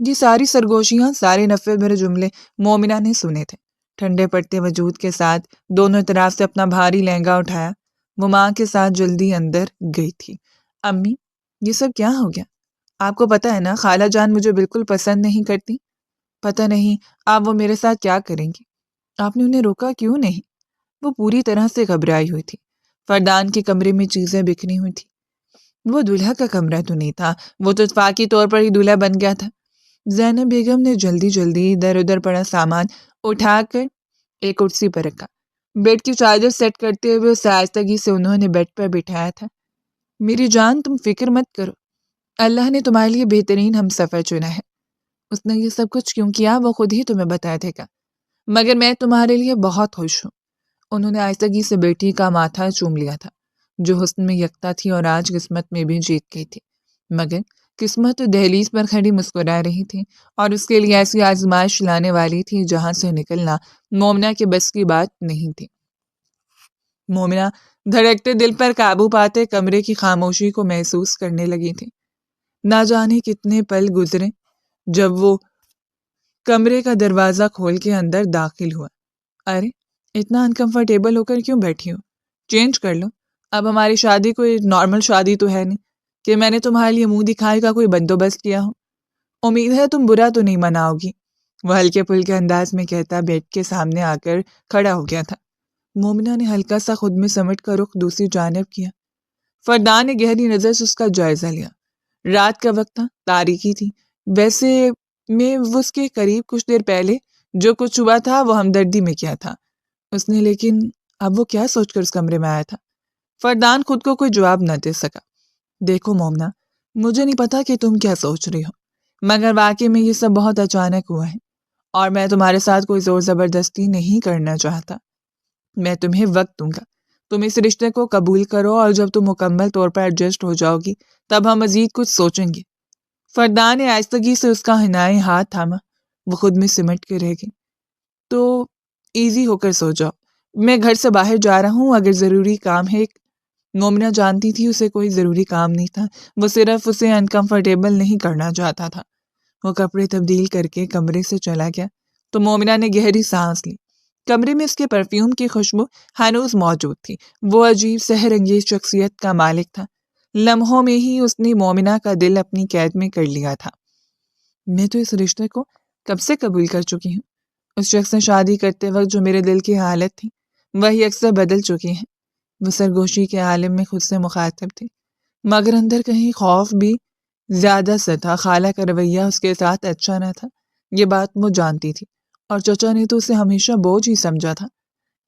S1: یہ ساری سرگوشیاں، سارے نفرت بھرے جملے مومنہ نے سنے تھے۔ ٹھنڈے پڑتے وجود کے ساتھ دونوں طرف سے اپنا بھاری لہنگا اٹھایا، وہ ماں کے ساتھ جلدی اندر گئی تھی۔ امی، یہ سب کیا ہو گیا؟ آپ کو پتہ ہے نا خالہ جان مجھے بالکل پسند نہیں کرتی۔ پتہ نہیں آپ وہ میرے ساتھ کیا کریں گی۔ آپ نے انہیں روکا کیوں نہیں؟ وہ پوری طرح سے گھبرائی ہوئی تھی۔ فردان کے کمرے میں چیزیں بکھری ہوئی تھی۔ وہ دولہا کا کمرہ تو نہیں تھا، وہ تو اتفاقی طور پر ہی دولہا بن گیا تھا۔ زینب بیگم نے جلدی جلدی ادھر ادھر پڑا سامان اٹھا کر ایک کرسی پر رکھا۔ بیڈ کی چادر سیٹ کرتے ہوئے اسے آہستگی سے انہوں نے بیڈ پر بٹھایا تھا۔ میری جان، تم فکر مت کرو، اللہ نے تمہارے لیے بہترین ہم سفر چنا ہے۔ اس نے یہ سب کچھ کیوں کیا وہ خود ہی تمہیں بتا دے گا، مگر میں تمہارے لیے بہت خوش ہوں۔ انہوں نے آہستگی سے بیٹی کا ماتھا چوم لیا تھا، جو حسن میں یکتا تھی اور آج قسمت میں بھی جیت گئی تھی۔ مگر قسمت دہلیز پر کھڑی مسکرا رہی تھی اور اس کے لیے ایسی آزمائش لانے والی تھی جہاں سے نکلنا مومنہ کے بس کی بات نہیں تھی۔ مومنہ دھڑکتے دل پر قابو پاتے کمرے کی خاموشی کو محسوس کرنے لگی تھی۔ نہ جانے کتنے پل گزرے جب وہ کمرے کا دروازہ کھول کے اندر داخل ہوا۔ ارے اتنا انکمفرٹیبل ہو کر کیوں بیٹھی ہو؟ چینج کر لو۔ اب ہماری شادی کوئی نارمل شادی تو ہے نہیں کہ میں نے تمہارے لیے منہ دکھائی کا کوئی بندوبست کیا ہو۔ امید ہے تم برا تو نہیں مناؤ گی، وہ ہلکے پھلکے انداز میں کہتا بیڈ کے سامنے آ کر کھڑا ہو گیا تھا۔ مومنہ نے ہلکا سا خود میں سمٹ کر رخ دوسری جانب کیا۔ فردان نے گہری نظر سے اس کا جائزہ لیا۔ رات کا وقت تھا، تاریکی تھی، ویسے میں وہ اس کے قریب کچھ دیر پہلے جو کچھ ہوا تھا وہ ہمدردی میں کیا تھا اس نے، لیکن اب وہ کیا سوچ کر اس کمرے میں آیا تھا؟ فردان خود کو کوئی جواب نہ دے سکا۔ دیکھو مومنہ، مجھے نہیں پتا کہ تم کیا سوچ رہی ہو، مگر واقعی میں یہ سب بہت اچانک ہوا ہے اور میں تمہارے ساتھ کوئی زور زبردستی نہیں کرنا چاہتا۔ میں تمہیں وقت دوں گا، تم اس رشتے کو قبول کرو اور جب تم مکمل طور پر ایڈجسٹ ہو جاؤ گی تب ہم مزید کچھ سوچیں گے۔ فردان نے آہستگی سے اس کا حنائی ہاتھ تھاما۔ وہ خود میں سمٹ کے رہ گئی۔ تو ایزی ہو کر سو جاؤ، میں گھر سے باہر جا رہا ہوں، اگر ضروری کام ہے۔ مومنہ جانتی تھی اسے کوئی ضروری کام نہیں تھا، وہ صرف اسے انکمفرٹیبل نہیں کرنا چاہتا تھا۔ وہ کپڑے تبدیل کر کے کمرے سے چلا گیا تو مومنہ نے گہری سانس لی۔ کمرے میں اس کے پرفیوم کی خوشبو ہنوز موجود تھی۔ وہ عجیب سحر انگیز شخصیت کا مالک تھا۔ لمحوں میں ہی اس نے مومنہ کا دل اپنی قید میں کر لیا تھا۔ میں تو اس رشتے کو کب سے قبول کر چکی ہوں۔ اس شخص سے شادی کرتے وقت جو میرے دل کی حالت تھی وہی اکثر بدل چکی ہے۔ وہ سرگوشی کے عالم میں خود سے مخاطب تھی۔ مگر اندر کہیں خوف بھی زیادہ سے تھا۔ خالہ کا رویہ اس کے ساتھ اچھا نہ تھا، یہ بات وہ جانتی تھی، اور چچا نے تو اسے ہمیشہ بوجھ ہی سمجھا تھا۔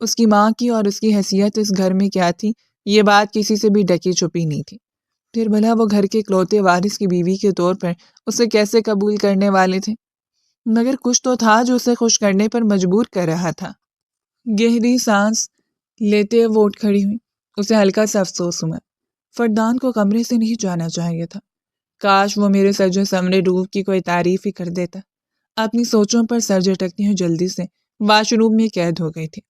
S1: اس کی ماں کی اور اس کی حیثیت اس گھر میں کیا تھی، یہ بات کسی سے بھی ڈکی چھپی نہیں تھی۔ پھر بھلا وہ گھر کے اکلوتے وارث کی بیوی کے طور پر اسے کیسے قبول کرنے والے تھے؟ مگر کچھ تو تھا جو اسے خوش کرنے پر مجبور کر رہا تھا۔ گہری سانس لیتے وہ اٹھ کھڑی ہوئی۔ اسے ہلکا سا افسوس ہوا۔ فردان کو کمرے سے نہیں جانا چاہیے تھا۔ کاش وہ میرے سجے سمرے روح کی کوئی تعریف ہی کر دیتا۔ اپنی سوچوں پر سر جھٹکتی ہوئی جلدی سے واش روم میں قید ہو گئی تھی۔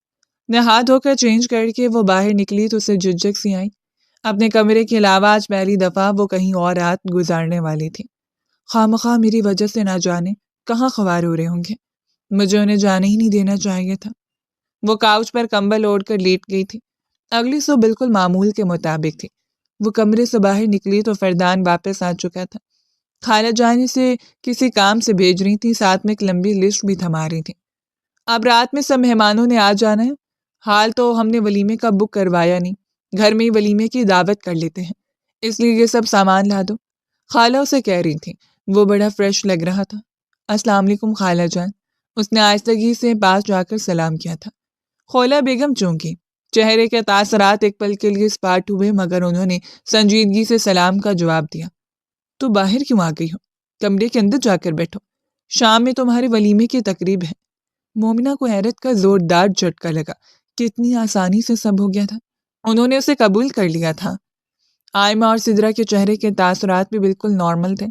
S1: نہا دھو کر چینج کر کے وہ باہر نکلی تو اسے جھجک سی آئی۔ اپنے کمرے کے علاوہ آج پہلی دفعہ وہ کہیں اور رات گزارنے والی تھی۔ خواہ میری وجہ سے نہ جانے کہاں خوار ہو رہے ہوں گے، مجھے انہیں جانے ہی نہیں دینا چاہیے تھا۔ وہ کاؤچ پر کمبل اوڑھ کر لیٹ گئی تھی۔ اگلی صبح بالکل معمول کے مطابق تھی۔ وہ کمرے سے باہر نکلی تو فردان واپس آ چکا تھا۔ خالہ جان سے کسی کام سے بھیج رہی تھی، ساتھ میں ایک لمبی لسٹ بھی تھما رہی تھی۔ اب رات میں سب مہمانوں نے آ جانا ہے، حال تو ہم نے ولیمے کا بک کروایا نہیں، گھر میں ہی ولیمے کی دعوت کر لیتے ہیں، اس لیے یہ سب سامان لا دو، خالہ اسے کہہ رہی تھی۔ وہ بڑا فریش لگ رہا تھا۔ السلام علیکم خالہ جان، اس نے آہستگی سے پاس جا کر سلام کیا تھا۔ خولہ بیگم چونکی چہرے کے تاثرات ایک پل کے لیے اسپاٹ ہوئے، مگر انہوں نے سنجیدگی سے سلام کا جواب دیا۔ تو باہر کیوں آ گئی ہو؟ کمرے کے اندر جا کر بیٹھو، شام میں تمہارے ولیمے کی تقریب ہے۔ مومنہ کو حیرت کا زوردار جھٹکا لگا کہ اتنی آسانی سے سب ہو گیا تھا، انہوں نے اسے قبول کر لیا تھا۔ آئمہ اور سدرا کے چہرے کے تاثرات بھی بالکل نارمل تھے۔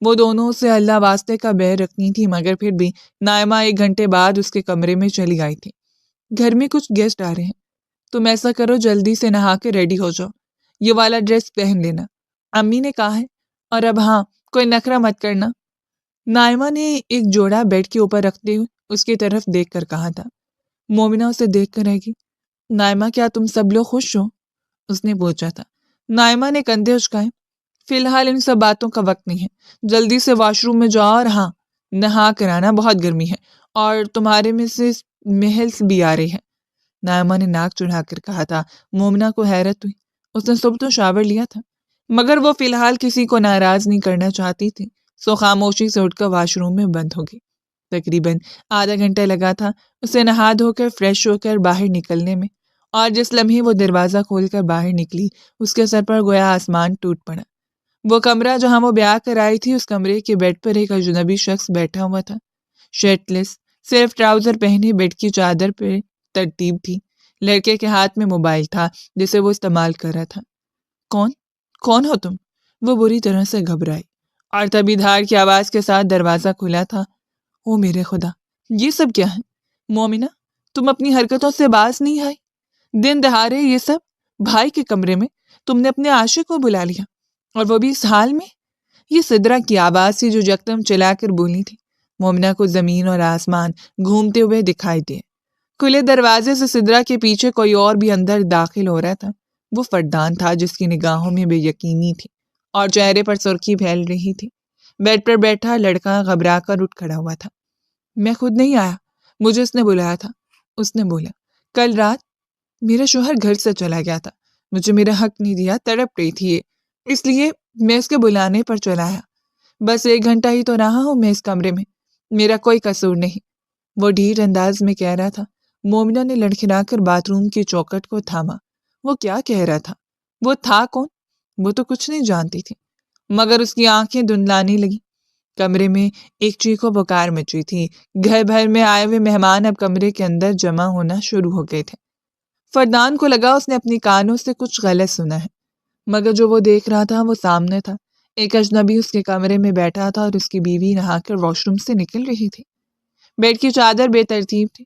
S1: وہ دونوں سے اللہ واسطے کا بیر رکھنی تھی، مگر پھر بھی نائمہ 1 گھنٹے بعد اس کے کمرے میں چلی آئی تھی۔ گھر میں کچھ گیسٹ آ رہے ہیں، تم ایسا کرو جلدی سے نہا کے ریڈی ہو جاؤ، یہ والا ڈریس پہن لینا، امی نے کہا ہے، اور اب ہاں کوئی نخرہ مت کرنا۔ نائمہ نے ایک جوڑا بیڈ کے اوپر رکھتے ہوئے اس کی طرف دیکھ کر کہا تھا۔ مومنہ اسے دیکھ کر رہ گئی۔ نائمہ کیا تم سب لوگ خوش ہو؟ اس نے پوچھا تھا۔ نائمہ نے کندھے اچکائے۔ فی الحال ان سب باتوں کا وقت نہیں ہے، جلدی سے واش روم میں جاؤ، اور ہاں نہا کر آنا، بہت گرمی ہے، اور تمہارے میں سے محلس بھی آ رہی ہے۔ نائمہ نے ناک چڑھا کر کہا تھا۔ مومنہ کو حیرت ہوئی، اس نے صبح تو شاور لیا تھا، مگر وہ فی الحال کسی کو ناراض نہیں کرنا چاہتی تھی، سو خاموشی سے اٹھ کر واش روم میں بند ہو گئی۔ تقریباً آدھا گھنٹہ لگا تھا اسے نہا دھو کر فریش ہو کر باہر نکلنے میں، اور جس لمحے وہ دروازہ کھول کر باہر نکلی اس کے سر پر گویا آسمان ٹوٹ پڑا۔ وہ کمرہ جہاں وہ بیاہ کر آئی تھی، اس کمرے کے بیڈ پر ایک اجنبی شخص بیٹھا ہوا تھا، شرٹ لیس، صرف ٹراؤزر پہنے، بیڈ کی چادر پہ ترتیب تھی، لڑکے کے ہاتھ میں موبائل تھا جسے وہ استعمال کر رہا تھا۔ کون ہو تم؟ وہ بری طرح سے گھبرائی، اور تبھی دھاڑ کی آواز کے ساتھ دروازہ کھلا تھا۔ او میرے خدا، یہ سب کیا ہے؟ مومنہ، تم اپنی حرکتوں سے باز نہیں آئی؟ دن دہاڑے یہ سب؟ بھائی کے کمرے میں تم نے اپنے عاشق کو بلا لیا، اور وہ بھی اس حال میں؟ یہ سدرا کی آواز تھی جو یکدم چلا کر بولی تھی۔ مومنہ کو زمین اور آسمان گھومتے ہوئے دکھائی دیے۔ کھلے دروازے سے سدرا کے پیچھے کوئی اور بھی اندر داخل ہو رہا تھا۔ وہ فردان تھا جس کی نگاہوں میں بے یقینی تھی اور چہرے پر سرخی پھیل رہی تھی۔ بیڈ پر بیٹھا لڑکا گھبرا کر اٹھ کھڑا ہوا تھا۔ میں خود نہیں آیا، مجھے اس نے بلایا تھا۔ اس نے بولا، کل رات میرا شوہر گھر سے چلا گیا تھا، مجھے میرا حق نہیں دیا، تڑپ رہی تھی یہ، اس لیے میں اس کے بلانے پر چلا آیا۔ بس 1 گھنٹہ ہی تو رہا ہوں میں اس کمرے میں، میرا کوئی قصور نہیں، وہ ڈھیر انداز میں کہہ رہا تھا۔ مومنہ نے لڑکھڑا کر باتھ روم کی چوکھٹ کو تھاما۔ وہ کیا کہہ رہا تھا؟ وہ تھا کون؟ وہ تو کچھ نہیں جانتی تھی، مگر اس کی آنکھیں دھندلانے لگی۔ کمرے میں ایک چیخو پکار مچی تھی۔ گھر بھر میں آئے ہوئے مہمان اب کمرے کے اندر جمع ہونا شروع ہو گئے تھے۔ فردان کو لگا اس نے اپنی کانوں سے کچھ غلط سنا ہے، مگر جو وہ دیکھ رہا تھا وہ سامنے تھا۔ ایک اجنبی اس کے کمرے میں بیٹھا تھا اور اس کی بیوی نہا کر واش روم سے نکل رہی تھی۔ بیڈ کی چادر بے ترتیب تھی،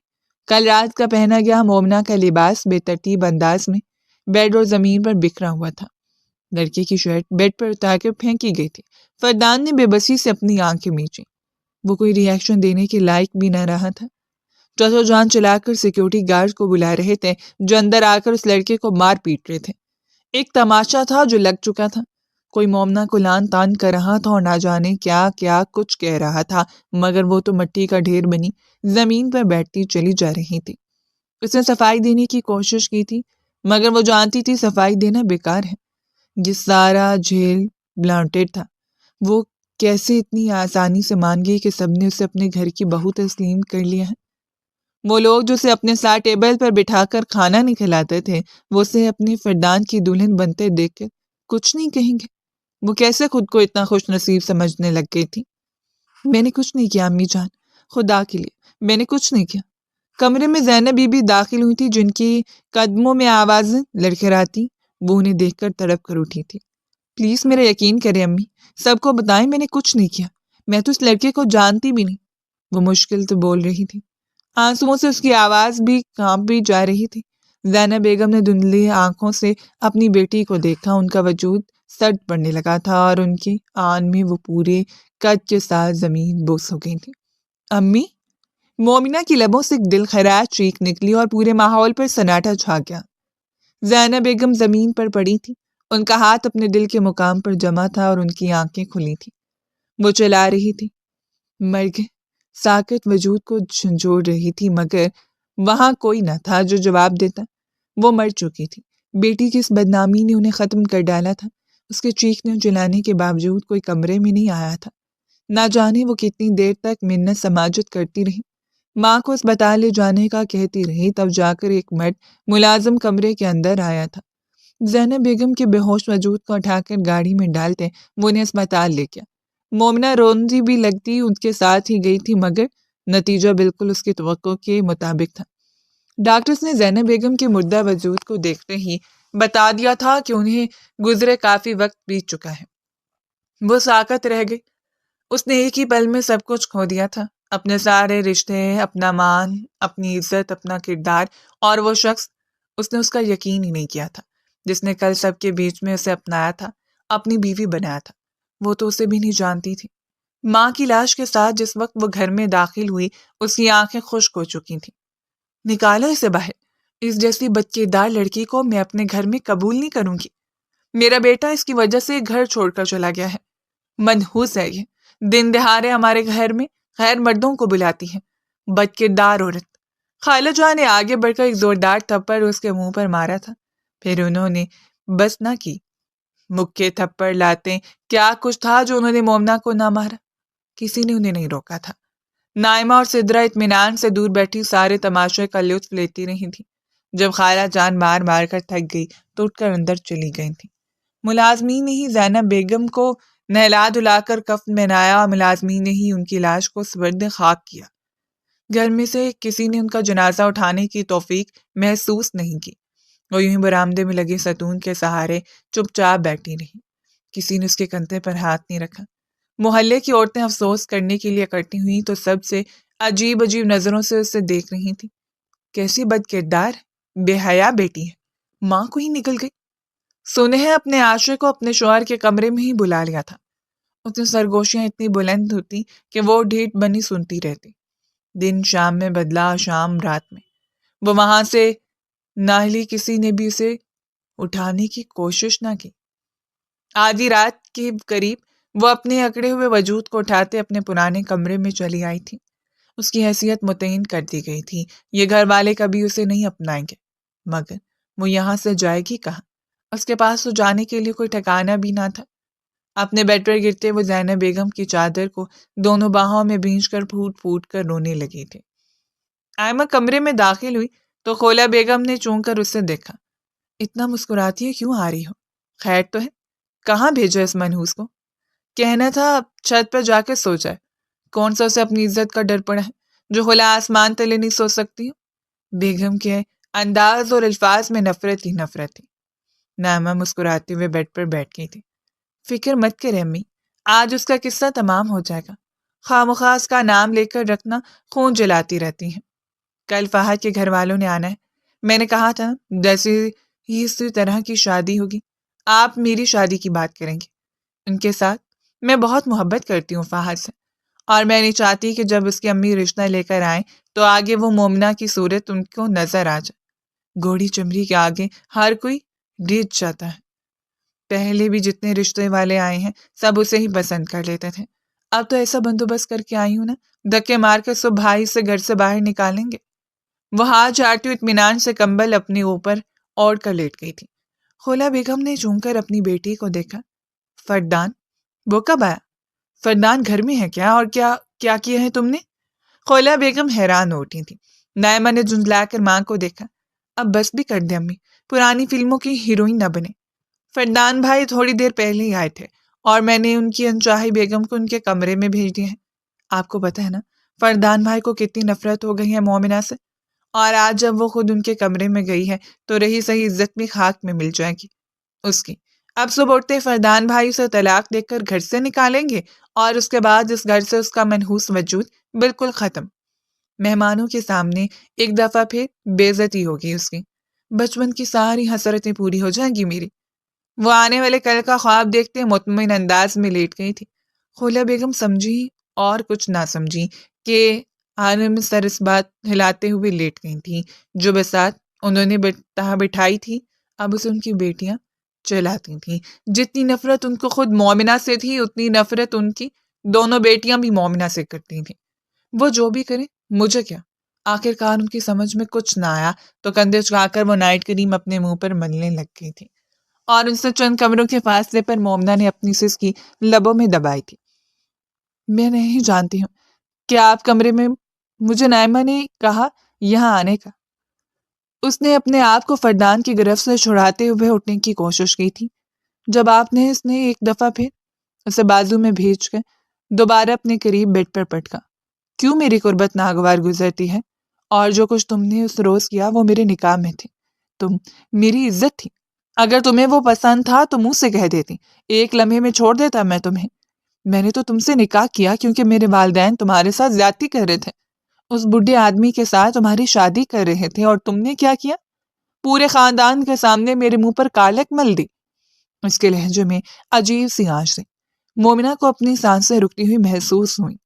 S1: کل رات کا پہنا گیا مومنہ کا لباس بے ترتیب انداز میں بیڈ اور زمین پر بکھرا ہوا تھا۔ لڑکے کی شرٹ بیڈ پر اتار کر پھینکی گئی تھی۔ فردان نے بے بسی سے اپنی آنکھیں میچیں، وہ کوئی ری ایکشن دینے کے لائق بھی نہ رہا تھا۔ چچو جان چلا کر سیکیورٹی گارڈ کو بلا رہے تھے جو اندر آ کر اس لڑکے کو مار پیٹ رہے تھے۔ ایک تماشا تھا جو لگ چکا تھا، کوئی مومنہ کو لان تان کر رہا تھا اور نہ جانے کیا کیا کچھ کہہ رہا تھا، مگر وہ تو مٹی کا ڈھیر بنی زمین پر بیٹھتی چلی جا رہی تھی۔ اس نے صفائی دینے کی کوشش کی تھی، مگر وہ جانتی تھی صفائی دینا بیکار ہے۔ یہ سارا جھیل بلانٹیڈ تھا۔ وہ کیسے اتنی آسانی سے مان گئی کہ سب نے اسے اپنے گھر کی بہو تسلیم کر لیا ہے؟ وہ لوگ جو اسے اپنے ساتھ ٹیبل پر بٹھا کر کھانا نہیں کھلاتے تھے، وہ اسے اپنی فردان کی دلہن بنتے دیکھ کر کچھ نہیں کہیں گے؟ وہ کیسے خود کو اتنا خوش نصیب سمجھنے لگ گئی تھی؟ میں نے کچھ نہیں کیا امی جان، خدا کے لیے میں نے کچھ نہیں کیا۔ کمرے میں زینب بی بی داخل ہوئی تھی، جن کی قدموں میں آوازیں لڑکھڑاتی وہ انہیں دیکھ کر تڑپ کر اٹھی تھی۔ پلیز میرا یقین کریں امی، سب کو بتائیں میں نے کچھ نہیں کیا، میں تو اس لڑکے کو جانتی بھی نہیں۔ وہ مشکل سے بول رہی تھی، آنسوؤں سے اس کی آواز بھی کانپ بھی جا رہی تھی۔ زینب بیگم نے دھندلی آنکھوں سے اپنی بیٹی کو دیکھا، ان کا وجود سرد پڑنے لگا تھا اور ان کی آن میں وہ پورے قد کے ساتھ زمین بوس ہو گئی تھی۔ امی؟ مومنہ کی لبوں سے ایک دل خراش چیخ نکلی اور پورے ماحول پر سناٹا چھا گیا۔ زینب بیگم زمین پر پڑی تھی، ان کا ہاتھ اپنے دل کے مقام پر جمع تھا اور ان کی آنکھیں کھلی تھیں۔ وہ چلا رہی تھی، مر گئے، ساکت وجود کو جھنجھوڑ رہی تھی، مگر وہاں کوئی نہ تھا جو جواب دیتا۔ وہ مر چکی تھی۔ بیٹی کی اس بدنامی نے انہیں ختم کر ڈالا تھا۔ اس کے چیخنے چلانے کے باوجود کوئی کمرے میں نہیں آیا تھا۔ نہ جانے وہ کتنی دیر تک منت سماجت کرتی رہی، ماں کو اسپتال لے جانے کا کہتی رہی، تب جا کر ایک مرد ملازم کمرے کے اندر آیا تھا۔ زینب بیگم کے بے ہوش وجود کو اٹھا کر گاڑی میں ڈالتے وہ انہیں اسپتال لے گیا۔ مومنہ روندی بھی لگتی ان کے ساتھ ہی گئی تھی، مگر نتیجہ بالکل اس کی توقع کے مطابق تھا۔ ڈاکٹرز نے زینب بیگم کے مردہ وجود کو دیکھتے ہی بتا دیا تھا کہ انہیں گزرے کافی وقت بیت چکا ہے۔ وہ ساکت رہ گئی۔ اس نے ایک ہی پل میں سب کچھ کھو دیا تھا، اپنے سارے رشتے، اپنا مان، اپنی عزت، اپنا کردار، اور وہ شخص اس نے اس کا یقین ہی نہیں کیا تھا، جس نے کل سب کے بیچ میں اسے اپنایا تھا، اپنی بیوی بنایا تھا۔ وہ تو اسے بھی نہیں جانتی تھی۔ ماں کی لاش کے ساتھ جس وقت وہ گھر میں داخل ہوئی، اس کی آنکھیں خشک ہو چکی تھیں۔ نکالو اسے باہر، اس جیسی بدکردار لڑکی کو میں اپنے گھر میں قبول نہیں کروں گی۔ میرا بیٹا اس کی وجہ سے گھر چھوڑ کر چلا گیا ہے۔ منحوس ہے یہ، دن دہاڑے ہمارے گھر میں غیر مردوں کو بلاتی ہے، بدکردار عورت۔ خالہ جان نے آگے بڑھ کر ایک زوردار تھپڑ اس کے منہ پر مارا تھا، پھر انہوں نے بس نہ کی۔ مکے تھپڑ لاتے کیا کچھ تھا جو انہوں نے مومنہ کو نہ مارا؟ کسی نے انہیں نہیں روکا تھا۔ نائمہ اور سدرا اطمینان سے دور بیٹھی سارے تماشے کا لطف لیتی رہی تھی۔ جب خالہ جان مار مار کر تھک گئی تو اٹھ کر اندر چلی گئی تھی۔ ملازمین نے ہی زینب بیگم کو نہلا دھلا کر کفن پہنایا اور ملازمین نے ہی ان کی لاش کو سپرد خاک کیا۔ گھر میں سے کسی نے ان کا جنازہ اٹھانے کی توفیق محسوس نہیں کی۔ وہ یوں ہی برآمدے میں لگے ستون کے سہارے چپ چاپ بیٹھی رہی۔ کسی نے اس کے کندھے پر ہاتھ نہیں رکھا۔ محلے کی عورتیں افسوس کرنے کے لیے اکٹھی ہوئیں تو سب سے عجیب عجیب نظروں سے اسے دیکھ رہی تھی۔ کیسی بد کردار، بے حیا بیٹی ہے، ماں کو ہی نکل گئی۔ سنہیں اپنے عاشق کو اپنے شوہر کے کمرے میں ہی بلا لیا تھا۔ اس کی سرگوشیاں اتنی بلند ہوتی کہ وہ ڈھیٹ بنی سنتی رہتی۔ دن شام میں بدلا، شام رات میں۔ وہ وہاں سے نہ ہلی، کسی نے بھی اسے اٹھانے کی کوشش نہ کی۔ آدھی رات کے قریب وہ اپنے اکڑے ہوئے وجود کو اٹھاتے اپنے پرانے کمرے میں چلی آئی تھی۔ اس کی حیثیت متعین کر دی گئی تھی، یہ گھر والے کبھی اسے نہیں اپنائیں گے، مگر وہ یہاں سے جائے گی کہاں؟ اس کے پاس تو جانے کے لیے کوئی ٹھکانہ بھی نہ تھا۔ اپنے بیڈ پر گرتے وہ زینب بیگم کی چادر کو دونوں باہوں میں بھینچ کر پھوٹ پھوٹ کر رونے لگی تھی۔ آئمہ کمرے میں داخل ہوئی تو خولہ بیگم نے چون کر اسے دیکھا۔ اتنا مسکراتی ہے، کیوں آ رہی ہو؟ خیر تو ہے؟ کہاں بھیجا اس منحوس کو؟ کہنا تھا چھت پر جا کے سو جائے۔ کون سا اسے اپنی عزت کا ڈر پڑا ہے جو کھلا آسمان تلے نہیں سو سکتی ہو؟ بیگم کے انداز اور الفاظ میں نفرت ہی نفرت تھی۔ نائمہ مسکراتے ہوئے بیڈ پر بیٹھ گئی تھی۔ فکر مت کرے امی، آج اس کا قصہ تمام ہو جائے گا۔ خواہ مخواہ اس کا نام لے کر رکھنا خون جلاتی رہتی ہیں۔ کل فہد کے گھر والوں نے آنا ہے۔ میں نے کہا تھا جیسے ہی اسی طرح کی شادی ہوگی آپ میری شادی کی بات کریں گے ان کے ساتھ۔ میں بہت محبت کرتی ہوں فہد سے، اور میں نہیں چاہتی کہ جب اس کی امی رشتہ لے کر آئیں تو آگے وہ مومنہ کی صورت ان کو نظر آ جائے۔ گھوڑی چمڑی کے آگے ہر کوئی ڈھیٹ جاتا ہے۔ پہلے بھی جتنے رشتے والے آئے ہیں سب اسے ہی پسند کر لیتے تھے، اب تو ایسا بندوبست کر کے آئی ہوں نا، دھکے مار کر سب بھائی سے گھر سے باہر نکالیں گے۔ وہ ہاتھ جھاڑتی ہوئی اطمینان سے کمبل اپنے اوپر اوڑھ کر لیٹ گئی تھی۔ خولا بیگم نے چون کر اپنی بیٹی کو دیکھا۔ فردان؟ وہ کب آیا؟ فردان گھر میں ہے کیا؟ اور کیا کیا کیا ہے تم نے؟ خولا بیگم حیران ہو اٹھی تھی۔ نائمہ نے جھنجھلا کر ماں کو دیکھا۔ اب بس بھی کر دے امی، پرانی فلموں کی ہیروئن نہ بنے۔ فردان بھائی تھوڑی دیر پہلے ہی آئے تھے اور میں نے ان کی انچاہی بیگم کو ان کے کمرے میں بھیج دیا ہے۔ آپ کو پتہ ہے نا فردان بھائی کو کتنی نفرت ہو گئی ہے مومنہ سے، اور آج جب وہ خود ان کے کمرے میں گئی ہے تو رہی صحیح عزت بھی خاک میں مل جائے گی اس کی۔ اب صبح اٹھتے فردان بھائی سے طلاق دے کر گھر سے نکالیں گے اور اس کے بعد اس گھر سے اس کا منحوس وجود بالکل ختم۔ مہمانوں کے سامنے ایک دفعہ پھر بے عزتی ہوگی اس کی، بچپن کی ساری حسرتیں پوری ہو جائیں گی میری۔ وہ آنے والے کل کا خواب دیکھتے مطمئن انداز میں لیٹ گئی تھی۔ خولا بیگم سمجھی اور کچھ نہ سمجھی کہ عالم سر اس بات ہلاتے ہوئے لیٹ گئی تھی جو بسات انہوں نے بٹھائی تھی اب اسے ان کی بیٹیاں چلاتی تھیں۔ جتنی نفرت ان کو خود مومنہ سے تھی اتنی نفرت ان کی دونوں بیٹیاں بھی مومنہ سے کرتی تھیں۔ وہ جو بھی کرے مجھے کیا؟ آخر کار ان کی سمجھ میں کچھ نہ آیا تو کندھے چڑھا کر وہ نائٹ کریم اپنے منہ پر ملنے لگ گئی تھی اور ان سے چند کمروں کے فاصلے پر مومنہ نے اپنی سس کی لبوں میں دبائی تھی۔ میں نہیں جانتی ہوں کہ آپ کمرے میں، مجھے نائمہ نے کہا یہاں آنے کا۔ اس نے اپنے آپ کو فردان کی گرفت سے چھڑاتے ہوئے اٹھنے کی کوشش کی تھی جب آپ نے اس نے ایک دفعہ پھر اسے بازو میں بھیج کر دوبارہ اپنے قریب بیڈ پر پٹکا۔ کیوں میری قربت ناگوار گزرتی ہے؟ اور جو کچھ تم نے اس روز کیا وہ میرے نکاح میں تھے، تم میری عزت تھی۔ اگر تمہیں وہ پسند تھا تو منہ سے کہہ دیتی، ایک لمحے میں چھوڑ دیتا میں تمہیں۔ میں نے تو تم سے نکاح کیا کیونکہ میرے والدین تمہارے ساتھ زیادتی کر رہے تھے، اس بڈھے آدمی کے ساتھ تمہاری شادی کر رہے تھے، اور تم نے کیا کیا؟ پورے خاندان کے سامنے میرے منہ پر کالک مل دی۔ اس کے لہجے میں عجیب سی آنچ تھی۔ مومنہ کو اپنی سانسیں رکتی ہوئی محسوس ہوئی۔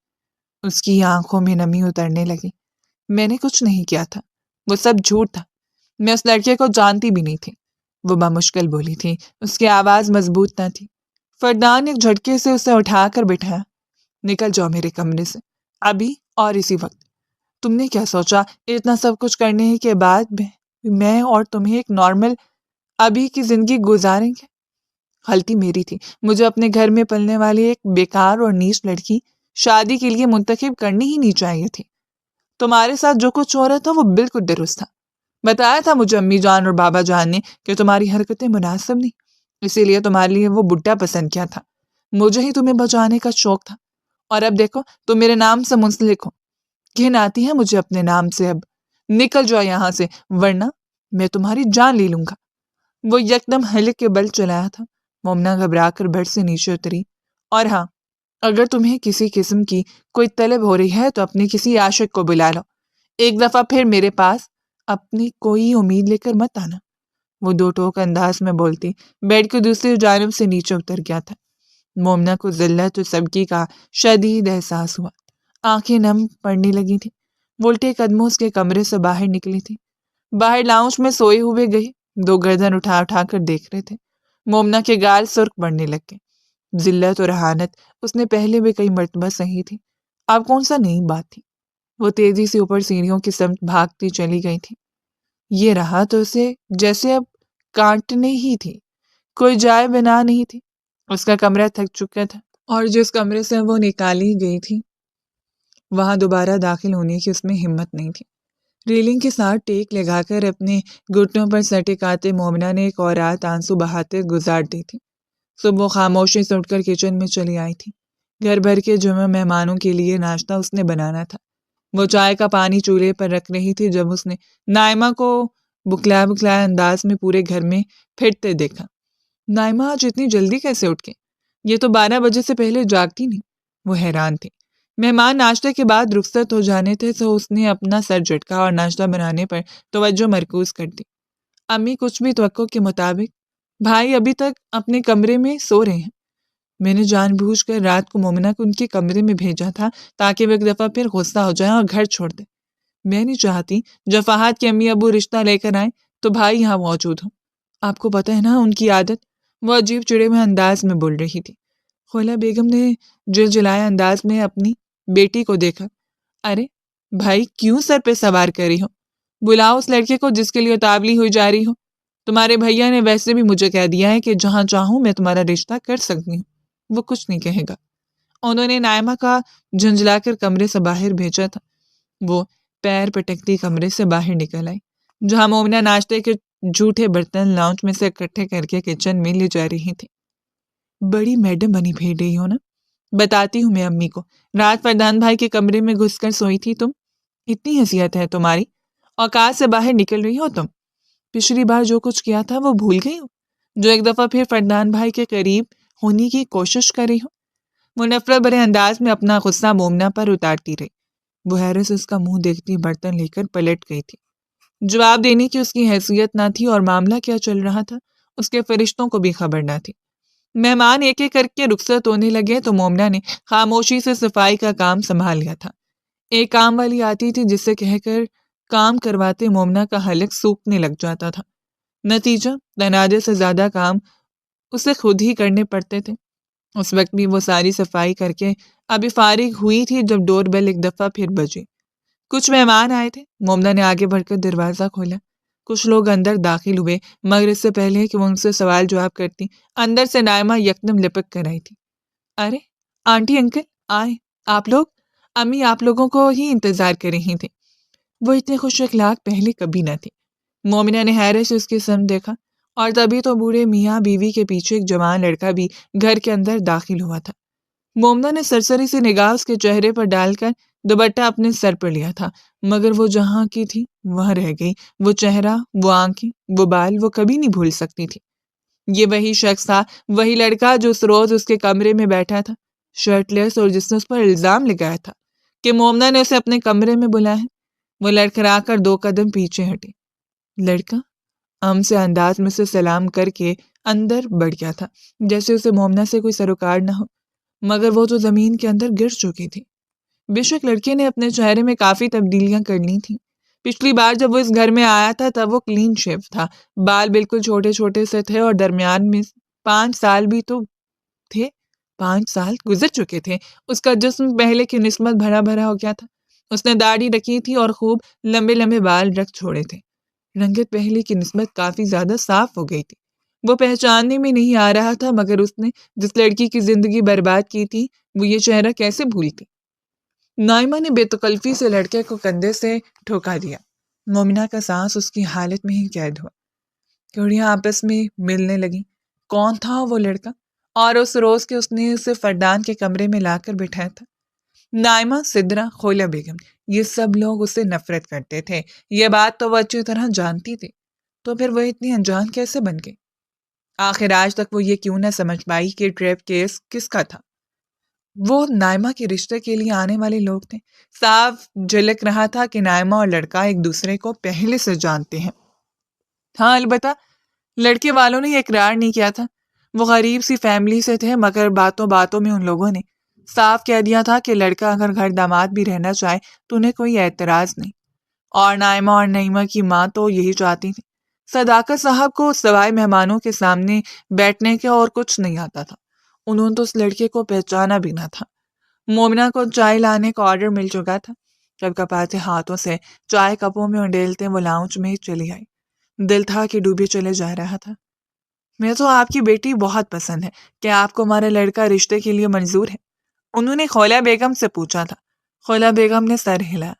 S1: اس کی آنکھوں میں نمی اترنے لگی۔ میں نے کچھ نہیں کیا تھا، وہ سب جھوٹ تھا، میں اس لڑکے کو جانتی بھی نہیں تھی، وہ بمشکل بولی تھی، اس کی آواز مضبوط نہ تھی۔ فردان ایک جھٹکے سے اسے اٹھا کر بٹھایا۔ نکل جاؤ میرے کمرے سے، ابھی اور اسی وقت۔ تم نے کیا سوچا اتنا سب کچھ کرنے کے بعد میں اور تمہیں ایک نارمل ابھی کی زندگی گزاریں گے؟ غلطی میری تھی، مجھے اپنے گھر میں پلنے والی ایک بیکار اور نیچ لڑکی شادی کے لیے منتخب کرنی ہی نہیں چاہیے تھی۔ تمہارے ساتھ جو کچھ ہو رہا تھا وہ بالکل درست تھا۔ بتایا تھا مجھے امی جان اور بابا جان نے کہ تمہاری حرکتیں مناسب نہیں، اسی لیے تمہارے لیے وہ بڈھا پسند کیا تھا۔ مجھے ہی تمہیں بچانے کا شوق تھا، اور اب دیکھو تم میرے نام سے منسلک ہو۔ گھن آتی ہے مجھے اپنے نام سے، اب نکل جاؤ یہاں سے ورنہ میں تمہاری جان لے لوں گا۔ وہ یکدم ہلک کے بل چلایا تھا۔ مومنہ گھبرا کر بیڈ سے نیچے اتری۔ اور ہاں، اگر تمہیں کسی قسم کی کوئی طلب ہو رہی ہے تو اپنی کسی عاشق کو بلا لو، ایک دفعہ پھر میرے پاس اپنی کوئی امید لے کر مت آنا۔ وہ دو ٹوک انداز میں بولتی بیڈ کی دوسری جانب سے نیچے اتر گیا تھا۔ مومنہ کو ذلت و سبکی کا شدید احساس ہوا، آنکھیں نم پڑنے لگی تھیں۔ وہ الٹے قدموں اس کے کمرے سے باہر نکلی تھی۔ باہر لاؤنج میں سوئے ہوئے گئے دو گردن اٹھا اٹھا کر دیکھ رہے تھے۔ مومنہ کے گال سرخ پڑنے لگے۔ ذلت اور اہانت اس نے پہلے بھی کئی مرتبہ سہی تھی، اب کون سا نئی بات تھی۔ وہ تیزی سے اوپر سیڑھیوں کی سمت بھاگتی چلی گئی تھی۔ یہ رہا تو اسے جیسے اب کاٹنے ہی تھی، کوئی جائے بنا نہیں تھی۔ اس کا کمرہ تھک چکا تھا اور جس کمرے سے وہ نکالی گئی تھی وہاں دوبارہ داخل ہونے کی اس میں ہمت نہیں تھی۔ ریلنگ کے ساتھ ٹیک لگا کر اپنے گھٹنوں پر سر ٹکاتے مومنہ نے ایک اور رات آنسو بہاتے گزار دی تھی۔ صبح خاموشی سے اٹھ کر کچن میں چلی آئی تھی۔ گھر بھر کے جمع مہمانوں کے لیے ناشتہ اس نے بنانا تھا۔ وہ چائے کا پانی چولہے پر رکھ رہی تھی جب اس نے نائمہ کو بکھلایا بکھلایا انداز میں پورے گھر میں پھرتے دیکھا۔ نائمہ آج اتنی جلدی کیسے اٹھ گئی؟ یہ تو 12 بجے سے پہلے جاگتی نہیں۔ وہ حیران تھی۔ مہمان ناشتے کے بعد رخصت ہو جانے تھے تو اس نے اپنا سر جھٹکا اور ناشتہ بنانے پر توجہ مرکوز کر دی۔ امی کچھ بھی توقع کے مطابق بھائی ابھی تک اپنے کمرے میں سو رہے ہیں۔ میں نے جان بوجھ کر رات کو مومنہ کو ان کے کمرے میں بھیجا تھا تاکہ وہ ایک دفعہ پھر غصہ ہو جائیں اور گھر چھوڑ دیں۔ میں نہیں چاہتی جب فہد کے امی ابو رشتہ لے کر آئیں تو بھائی یہاں موجود ہوں۔ آپ کو پتہ ہے نا ان کی عادت۔ وہ عجیب چڑے ہوئے انداز میں بول رہی تھی۔ خولا بیگم نے جلجلائے انداز میں اپنی بیٹی کو دیکھا۔ ارے بھائی کیوں سر پہ سوار کر رہی ہو؟ بلاؤ اس لڑکے کو جس کے لیے اتاولی ہوئی جا رہی ہو۔ تمہارے بھیا نے ویسے بھی مجھے کہہ دیا ہے کہ جہاں چاہوں میں تمہارا رشتہ کر سکتی ہوں، وہ کچھ نہیں کہے گا۔ انہوں نے نائمہ کا جھنجھلا کر کمرے سے باہر بھیجا تھا۔ وہ پیر پٹکتی کمرے سے باہر نکل آئی، جہاں مومنہ ناشتے کے جھوٹے برتن لاؤنج میں سے اکٹھے کر کے کچن میں لے جا رہی تھی۔ بڑی میڈم بنی پھیر رہی ہو نا، بتاتی ہوں میں امی کو، رات فردان بھائی کے کمرے میں گھس کر سوئی تھی تم، اتنی حیثیت ہے تمہاری، اوقات سے باہر نکل رہی ہو تم، پچھلی بار جو کچھ کیا تھا وہ بھول گئی ہو، جو ایک دفعہ پھر فردان بھائی کے قریب ہونے کی کوشش کر رہی ہو۔ وہ نفرت بھرے انداز میں اپنا غصہ مومنہ پر اتارتی رہی۔ وہ حیرت سے اس کا منہ دیکھتی برتن لے کر پلٹ گئی تھی۔ جواب دینے کی اس کی حیثیت نہ تھی اور معاملہ کیا چل رہا تھا اس کے فرشتوں کو بھی خبر نہ تھی۔ مہمان ایک ایک کر کے رخصت ہونے لگے تو مومنہ نے خاموشی سے صفائی کا کام سنبھال لیا تھا۔ ایک کام والی آتی تھی جس سے کہہ کر کام کرواتے مومنہ کا حلق سوکھنے لگ جاتا تھا۔ نتیجہ تنازع سے زیادہ کام اسے خود ہی کرنے پڑتے تھے۔ اس وقت بھی وہ ساری صفائی کر کے ابھی فارغ ہوئی تھی جب ڈور بیل ایک دفعہ پھر بجی۔ کچھ مہمان آئے تھے۔ مومنہ نے آگے بڑھ کر دروازہ کھولا۔ کچھ لوگ اندر داخل ہوئے مگر اس سے پہلے کہ وہ ان سے سوال جواب کرتی، اندر سے نائمہ یکدم لپک کر آئی تھی۔ ارے آنٹی انکل آئے، آپ لوگ؟ امی آپ لوگوں کو ہی انتظار کر رہی تھی۔ وہ اتنے خوش اخلاق پہلے کبھی نہ تھی۔ مومنہ نے حیرت سے اس کی سمت دیکھا اور تبھی تو بوڑھے میاں بیوی کے پیچھے ایک جوان لڑکا بھی گھر کے اندر داخل ہوا تھا۔ مومنہ نے سرسری سی نگاہ اس کے چہرے پر ڈال کر دوپٹہ اپنے سر پر لیا تھا مگر وہ جہاں کی تھی وہاں رہ گئی۔ وہ چہرہ، وہ آنکھیں، وہ بال وہ کبھی نہیں بھول سکتی تھی۔ یہ وہی شخص تھا، وہی لڑکا جو اس روز اس کے کمرے میں بیٹھا تھا شرٹ لیس اور جس نے اس پر الزام لگایا تھا کہ مومنہ نے اسے اپنے کمرے میں بلایا ہے۔ وہ لڑکھڑا کر 2 قدم پیچھے ہٹی۔ لڑکا سے انداز میں سے سلام کر کے اندر بڑھ گیا تھا جیسے اسے مومنہ سے کوئی سروکار نہ ہو، مگر وہ تو زمین کے اندر گر چکی تھی۔ بے شک لڑکے نے اپنے چہرے میں کافی تبدیلیاں کر لی تھیں۔ پچھلی بار جب وہ اس گھر میں آیا تھا تب وہ کلین شیو تھا، بال بالکل چھوٹے چھوٹے سے تھے اور درمیان میں 5 سال بھی تو تھے، 5 سال گزر چکے تھے۔ اس کا جسم پہلے کی نسبت بھرا بھرا ہو گیا تھا۔ اس نے داڑھی رکھی تھی اور خوب لمبے لمبے بال رکھ چھوڑے تھے۔ رنگت پہلے کی نسبت کافی زیادہ صاف ہو گئی تھی۔ وہ پہچاننے میں نہیں آ رہا تھا مگر اس نے جس لڑکی کی زندگی برباد کی تھی وہ یہ چہرہ کیسے بھولتی۔ نائمہ نے بے تکلفی سے لڑکے کو کندھے سے ٹھوکا دیا۔ مومنہ کا سانس اس کی حالت میں ہی قید ہوا۔ کڑیاں آپس میں ملنے لگیں۔ کون تھا وہ لڑکا؟ اور اس روز کے اس نے اسے فردان کے کمرے میں لا کر بٹھایا تھا۔ نائمہ، سدرا، خولا بیگم، یہ سب لوگ اس سے نفرت کرتے تھے۔ یہ بات تو وہ اچھی طرح جانتی تھی، تو پھر وہ اتنی انجان کیسے بن گئی؟ آخر آج تک وہ یہ کیوں نہ سمجھ پائی کہ ٹریپ کیس کس کا تھا؟ وہ نائمہ کے رشتے کے لیے آنے والے لوگ تھے۔ صاف جھلک رہا تھا کہ نائمہ اور لڑکا ایک دوسرے کو پہلے سے جانتے ہیں۔ ہاں البتہ لڑکے والوں نے یہ اقرار نہیں کیا تھا۔ وہ غریب سی فیملی سے تھے مگر باتوں باتوں میں ان لوگوں نے صاف کہہ دیا تھا کہ لڑکا اگر گھر داماد بھی رہنا چاہے تو انہیں کوئی اعتراض نہیں۔ اور نائمہ اور نعیمہ کی ماں تو یہی چاہتی تھی۔ صداقت صاحب کو سوائے مہمانوں کے سامنے بیٹھنے کے اور کچھ نہیں آتا تھا۔ انہوں نے تو اس لڑکے کو پہچانا بھی نہ تھا۔ مومنہ کو چائے لانے کا آرڈر مل چکا تھا۔ کب کپاتے ہاتھوں سے چائے کپوں میں انڈیلتے وہ لاؤنج میں چلی آئی۔ دل تھا کہ ڈوبے چلے جا رہا تھا۔ میں تو آپ کی بیٹی بہت پسند ہے، کیا آپ کو ہمارا لڑکا رشتے کے لیے منظور ہے؟ انہوں نے خولا بیگم سے پوچھا تھا۔ خولا بیگم نے سر ہلایا۔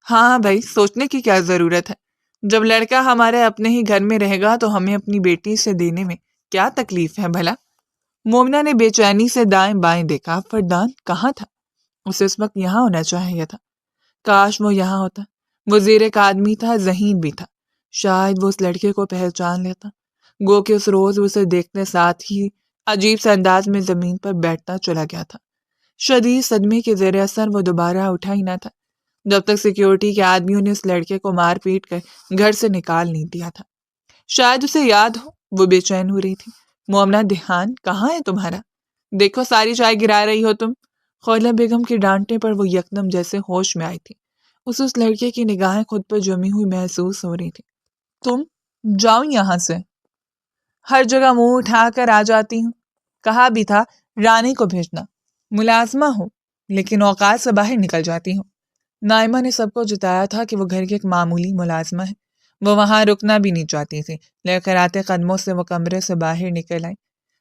S1: ہاں بھائی، سوچنے کی کیا ضرورت ہے؟ جب لڑکا ہمارے اپنے ہی گھر میں رہے گا تو ہمیں اپنی بیٹی سے دینے میں کیا تکلیف ہے بھلا؟ مومنہ نے بے چینی سے دائیں بائیں دیکھا۔ فردان کہاں تھا؟ اسے اس وقت یہاں ہونا چاہیے تھا۔ کاش وہ یہاں ہوتا۔ وہ زیر ایک آدمی تھا، ذہین بھی تھا۔ شاید وہ اس لڑکے کو پہچان لیتا، گو کہ اس روز اسے دیکھنے ساتھ ہی عجیب سے انداز میں زمین پر بیٹھتا چلا گیا تھا۔ شدید صدمے کے زیر اثر وہ دوبارہ اٹھا ہی نہ تھا جب تک سیکیورٹی کے آدمیوں نے اس لڑکے کو مار پیٹ کر گھر سے نکال نہیں دیا تھا۔ شاید اسے یاد ہو، وہ بے چین ہو رہی تھی۔ مومنہ، دھیان کہاں ہے تمہارا؟ دیکھو ساری چائے گرا رہی ہو تم۔ خولا بیگم کے ڈانٹنے پر وہ یکدم جیسے ہوش میں آئی تھی۔ اسے اس لڑکے کی نگاہیں خود پر جمی ہوئی محسوس ہو رہی تھی۔ تم جاؤ یہاں سے، ہر جگہ منہ اٹھا کر آ جاتی ہوں۔ کہا بھی تھا رانی کو بھیجنا، ملازمہ ہو لیکن اوقات سے باہر نکل جاتی ہوں۔ نائمہ نے سب کو جتایا تھا کہ وہ گھر کی ایک معمولی ملازمہ ہے، وہ وہاں رکنا بھی نہیں چاہتی تھی، لڑکھڑاتے قدموں سے وہ کمرے سے باہر نکل آئی۔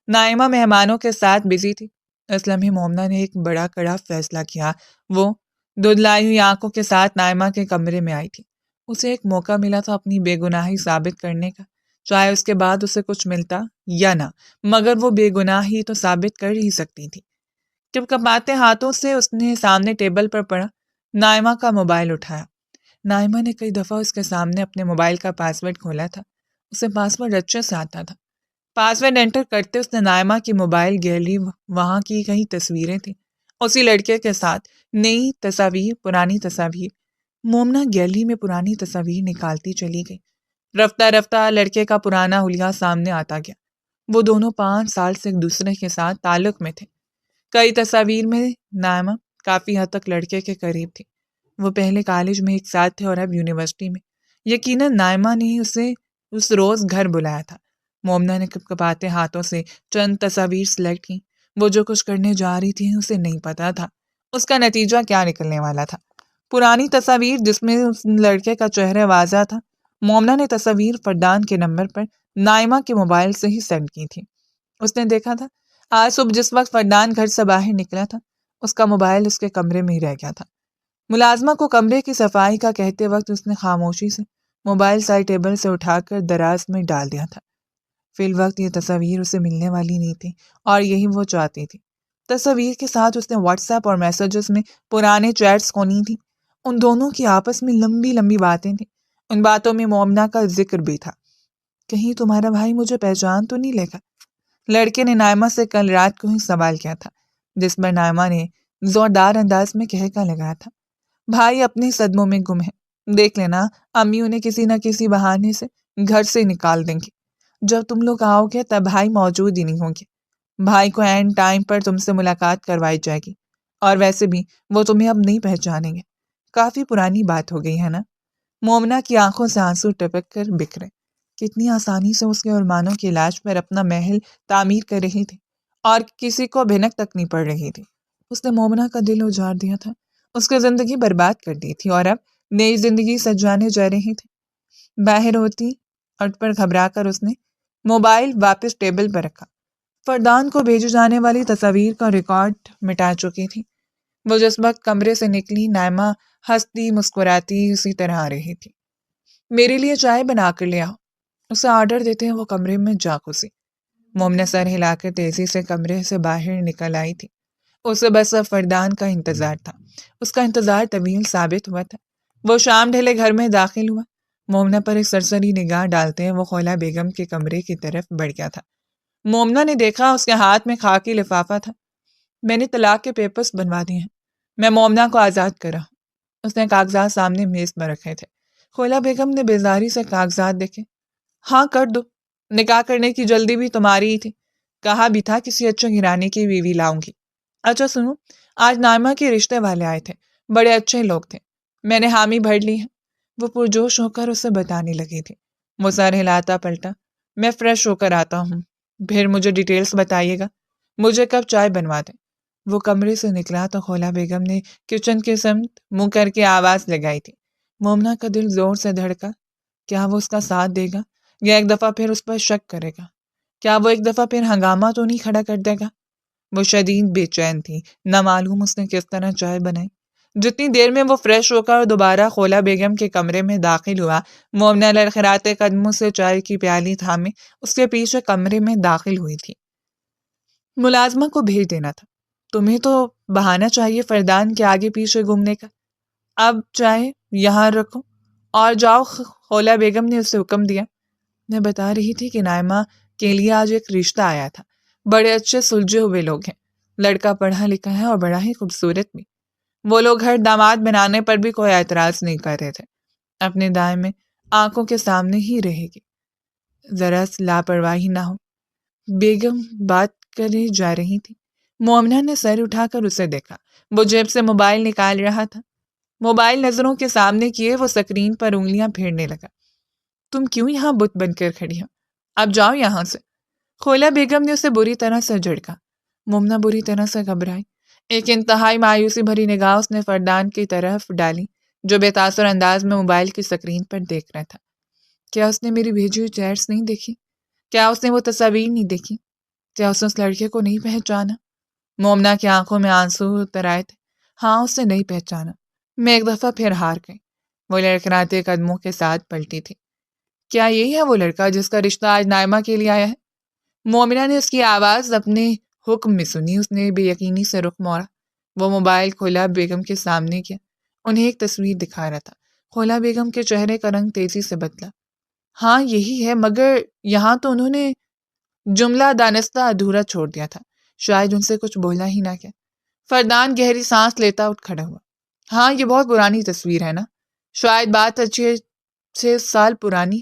S1: نائمہ مہمانوں کے ساتھ بزی تھی۔ اس لمحے مومنہ نے ایک بڑا کڑا فیصلہ کیا۔ وہ دھندلائی ہوئی آنکھوں کے ساتھ نائمہ کے کمرے میں آئی تھی۔ اسے ایک موقع ملا تھا اپنی بے گناہی ثابت کرنے کا، چاہے اس کے بعد اسے کچھ ملتا یا نہ، مگر وہ بے گناہی تو ثابت کر ہی سکتی تھی۔ جب کپاتے ہاتھوں سے اس نے سامنے ٹیبل پر پڑا، نائمہ کا موبائل اٹھایا۔ نائمہ نے کئی دفعہ اس کے سامنے اپنے موبائل کا پاس ورڈ کھولا تھا۔ اسے پاس ورڈ اچھے سے آتا تھا۔ پاس ورڈ انٹر کرتے اس نے نائمہ کی موبائل گیلری، وہاں کی کئی تصویریں تھیں اسی لڑکے کے ساتھ، نئی تصاویر، پرانی تصاویر۔ مومنہ گیلری میں پرانی تصاویر نکالتی چلی گئی۔ رفتہ رفتہ لڑکے کا پرانا حلیہ سامنے آتا گیا۔ وہ دونوں 5 سال سے ایک دوسرے کے ساتھ تعلق میں تھے۔ کئی تصاویر میں نائمہ کافی حد تک لڑکے کے قریب تھی۔ وہ پہلے کالج میں ایک ساتھ تھے اور اب یونیورسٹی میں۔ یقیناً نائمہ نے اسے اس روز گھر بلایا تھا۔ مومنہ نے کپکپاتے ہاتھوں سے چند تصاویر سلیکٹ کی۔ وہ جو کچھ کرنے جا رہی تھی اسے نہیں پتا تھا اس کا نتیجہ کیا نکلنے والا تھا۔ پرانی تصاویر جس میں اس لڑکے کا چہرہ واضح تھا، مومنہ نے تصاویر فردان کے نمبر پر نائمہ کے موبائل سے ہی سینڈ کی تھی۔ اس نے دیکھا تھا آج صبح جس وقت فردان گھر سے باہر نکلا تھا، اس کا موبائل اس کے کمرے میں ہی رہ گیا تھا۔ ملازمہ کو کمرے کی صفائی کا کہتے وقت اس نے خاموشی سے موبائل سائڈ ٹیبل سے اٹھا کر دراز میں ڈال دیا تھا۔ فی الوقت یہ تصاویر اسے ملنے والی نہیں تھی اور یہی وہ چاہتی تھی۔ تصاویر کے ساتھ اس نے واٹس ایپ اور میسیجز میں پرانے چیٹس کھولی تھی۔ ان دونوں کی آپس میں لمبی لمبی باتیں تھیں۔ ان باتوں میں مومنہ کا ذکر بھی تھا۔ کہیں تمہارا بھائی مجھے پہچان تو نہیں لے گا؟ لڑکے نے نائمہ سے کل رات کو ہی سوال کیا تھا، جس پر نائمہ نے زوردار انداز میں کہکا لگایا تھا۔ بھائی اپنے صدموں میں گم ہے، دیکھ لینا امی انہیں کسی نہ کسی بہانے سے گھر سے نکال دیں گی۔ جب تم لوگ آؤ گے تب بھائی موجود ہی نہیں ہوں گے۔ بھائی کو اینڈ ٹائم پر تم سے ملاقات کروائی جائے گی، اور ویسے بھی وہ تمہیں اب نہیں پہچانیں گے۔ کافی پرانی بات ہو گئی ہے نا؟ مومنہ کی آنکھوں سے آنسو ٹپک کر بکھرے۔ کتنی آسانی سے اس کے ارمانوں کے علاج پر اپنا محل تعمیر کر رہی تھی اور کسی کو بھنک تک نہیں پڑ رہی تھی۔ اس نے مومنہ کا دل اجاڑ دیا تھا، اس کی زندگی برباد کر دی تھی اور اب نئی زندگی سجانے جا رہی تھی۔ باہر ہوتی اٹھ پر گھبرا کر اس نے موبائل واپس ٹیبل پر رکھا۔ فردان کو بھیجی جانے والی تصاویر کا ریکارڈ مٹا چکی تھی۔ وہ جس وقت کمرے سے نکلی، نائمہ ہنستی مسکراتی اسی طرح آ رہی تھی۔ میرے لیے چائے بنا کر لے آؤ، اسے آرڈر دیتے ہیں وہ کمرے میں جا گھسی۔ مومنہ سر ہلا کر تیزی سے کمرے سے باہر نکل آئی تھی۔ اسے بس اب فردان کا انتظار تھا۔ اس کا انتظار طویل ثابت ہوا تھا۔ وہ شام ڈھلے گھر میں داخل ہوا۔ مومنہ پر ایک سرسری نگاہ ڈالتے ہیں وہ خولا بیگم کے کمرے کی طرف بڑھ گیا تھا۔ مومنہ نے دیکھا اس کے ہاتھ میں خاکی لفافہ تھا۔ میں نے طلاق کے پیپرز بنوا دیے ہیں، میں مومنہ کو آزاد کر رہا ہوں۔ اس نے کاغذات سامنے میز پر رکھے تھے۔ خولا بیگم نے بیزاری سے کاغذات دیکھے۔ ہاں کر دو، نکاح کرنے کی جلدی بھی تمہاری ہی تھی، کہا بھی تھا کسی اچھے گھرانے کی بیوی لاؤں گی۔ اچھا سنو، آج نائمہ کے رشتے والے آئے تھے، بڑے اچھے لوگ تھے، میں نے حامی بھر لی ہے۔ وہ پرجوش ہو کر اسے بتانے لگی تھی۔ وہ سر ہلاتا پلٹا۔ میں فریش ہو کر آتا ہوں، پھر مجھے ڈیٹیلز بتائیے گا، مجھے کب چائے بنوا دیں۔ وہ کمرے سے نکلا تو خولا بیگم نے کچن کی سمت منہ کر کے آواز لگائی تھی۔ مومنہ کا دل زور سے دھڑکا۔ کیا وہ اس کا ساتھ دے گا یا ایک دفعہ پھر اس پر شک کرے گا؟ کیا وہ ایک دفعہ پھر ہنگامہ تو نہیں کھڑا کر دے گا؟ وہ شدید بے چین تھی، نہ معلوم اس نے کس طرح چائے بنائی۔ جتنی دیر میں وہ فریش ہو کر دوبارہ خولا بیگم کے کمرے میں داخل ہوا، مومنہ لڑکھڑاتے قدموں سے چائے کی پیالی تھامے اس کے پیچھے کمرے میں داخل ہوئی تھی۔ ملازمہ کو بھیج دینا تھا، تمہیں تو بہانہ چاہیے فردان کے آگے پیچھے گھومنے کا۔ اب چائے یہاں رکھو اور جاؤ، خولا بیگم نے اسے حکم دیا۔ میں بتا رہی تھی کہ نائمہ کے لیے آج ایک رشتہ آیا تھا، بڑے اچھے سلجھے ہوئے لوگ ہیں، لڑکا پڑھا لکھا ہے اور بڑا ہی خوبصورت بھی۔ وہ لوگ گھر داماد بنانے پر بھی کوئی اعتراض نہیں کر رہے تھے۔ اپنے دائیں میں آنکھوں کے سامنے ہی رہے گی، ذرا لاپرواہی نہ ہو۔ بیگم بات کرے جا رہی تھی۔ مومنہ نے سر اٹھا کر اسے دیکھا۔ وہ جیب سے موبائل نکال رہا تھا۔ موبائل نظروں کے سامنے کیے وہ سکرین پر انگلیاں پھیرنے لگا۔ تم کیوں یہاں بت بن کر کھڑی ہو؟ اب جاؤ یہاں سے۔ خولا بیگم نے اسے بری طرح سے جھڑکا۔ مومنہ بری طرح سے گھبرائی۔ ایک انتہائی مایوسی بھری نگاہ اس نے فردان کی طرف ڈالی، جو بے تاثر انداز میں موبائل کی سکرین پر دیکھ رہا تھا۔ کیا اس نے میری بھیجی ہوئی چیٹس نہیں دیکھی؟ کیا اس نے وہ تصاویر نہیں دیکھی؟ کیا اس نے اس لڑکے کو نہیں پہچانا؟ مومنا کی آنکھوں میں آنسو اتر آئے تھے۔ ہاں، اس نے نہیں پہچانا۔ میں ایک دفعہ پھر ہار گئی۔ وہ لڑکھڑاتے قدموں کے ساتھ پلٹی تھی۔ کیا یہی ہے وہ لڑکا جس کا رشتہ آج نائمہ کے لیے آیا ہے؟ مومنہ نے اس کی آواز اپنے حکم میں سنی۔ اس نے بے یقینی سے رخ موڑا۔ وہ موبائل کھولا بیگم کے سامنے کیا۔ انہیں ایک تصویر دکھا رہا تھا۔ کھولا بیگم کے چہرے کا رنگ تیزی سے بدلا۔ ہاں یہی ہے، مگر یہاں تو انہوں نے جملہ دانستہ ادھورا چھوڑ دیا تھا۔ شاید ان سے کچھ بولا ہی نہ کیا۔ فردان گہری سانس لیتا اٹھ کھڑا ہوا۔ ہاں یہ بہت پرانی تصویر ہے نا؟ شاید بات 6 سال پرانی۔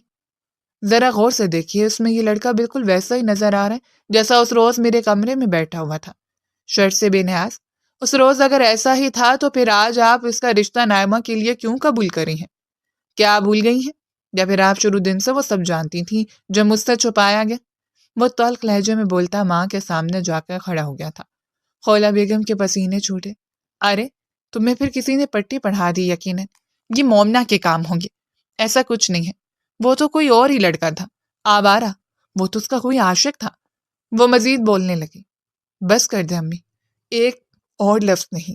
S1: ذرا غور سے دیکھیے، اس میں یہ لڑکا بالکل ویسا ہی نظر آ رہا ہے جیسا اس روز میرے کمرے میں بیٹھا ہوا تھا، شرٹ سے بے نیاز۔ اس روز اگر ایسا ہی تھا تو پھر آج آپ اس کا رشتہ نائمہ کے لیے کیوں قبول کری ہیں؟ کیا آپ بھول گئی ہیں؟ یا پھر آپ شروع دن سے وہ سب جانتی تھیں جو مجھ سے چھپایا گیا؟ وہ تلخ لہجے میں بولتا ماں کے سامنے جا کر کھڑا ہو گیا تھا۔ خولا بیگم کے پسینے چھوٹے۔ ارے تمہیں پھر کسی نے پٹی پڑھا دی یقیناً۔ یہ مومنہ کے کام ہوں گے۔ ایسا کچھ نہیں ہے، وہ تو کوئی اور ہی لڑکا تھا، آوارہ۔ وہ تو اس کا کوئی عاشق تھا۔ وہ مزید بولنے لگی۔ بس کر دے امی، ایک اور لفظ نہیں۔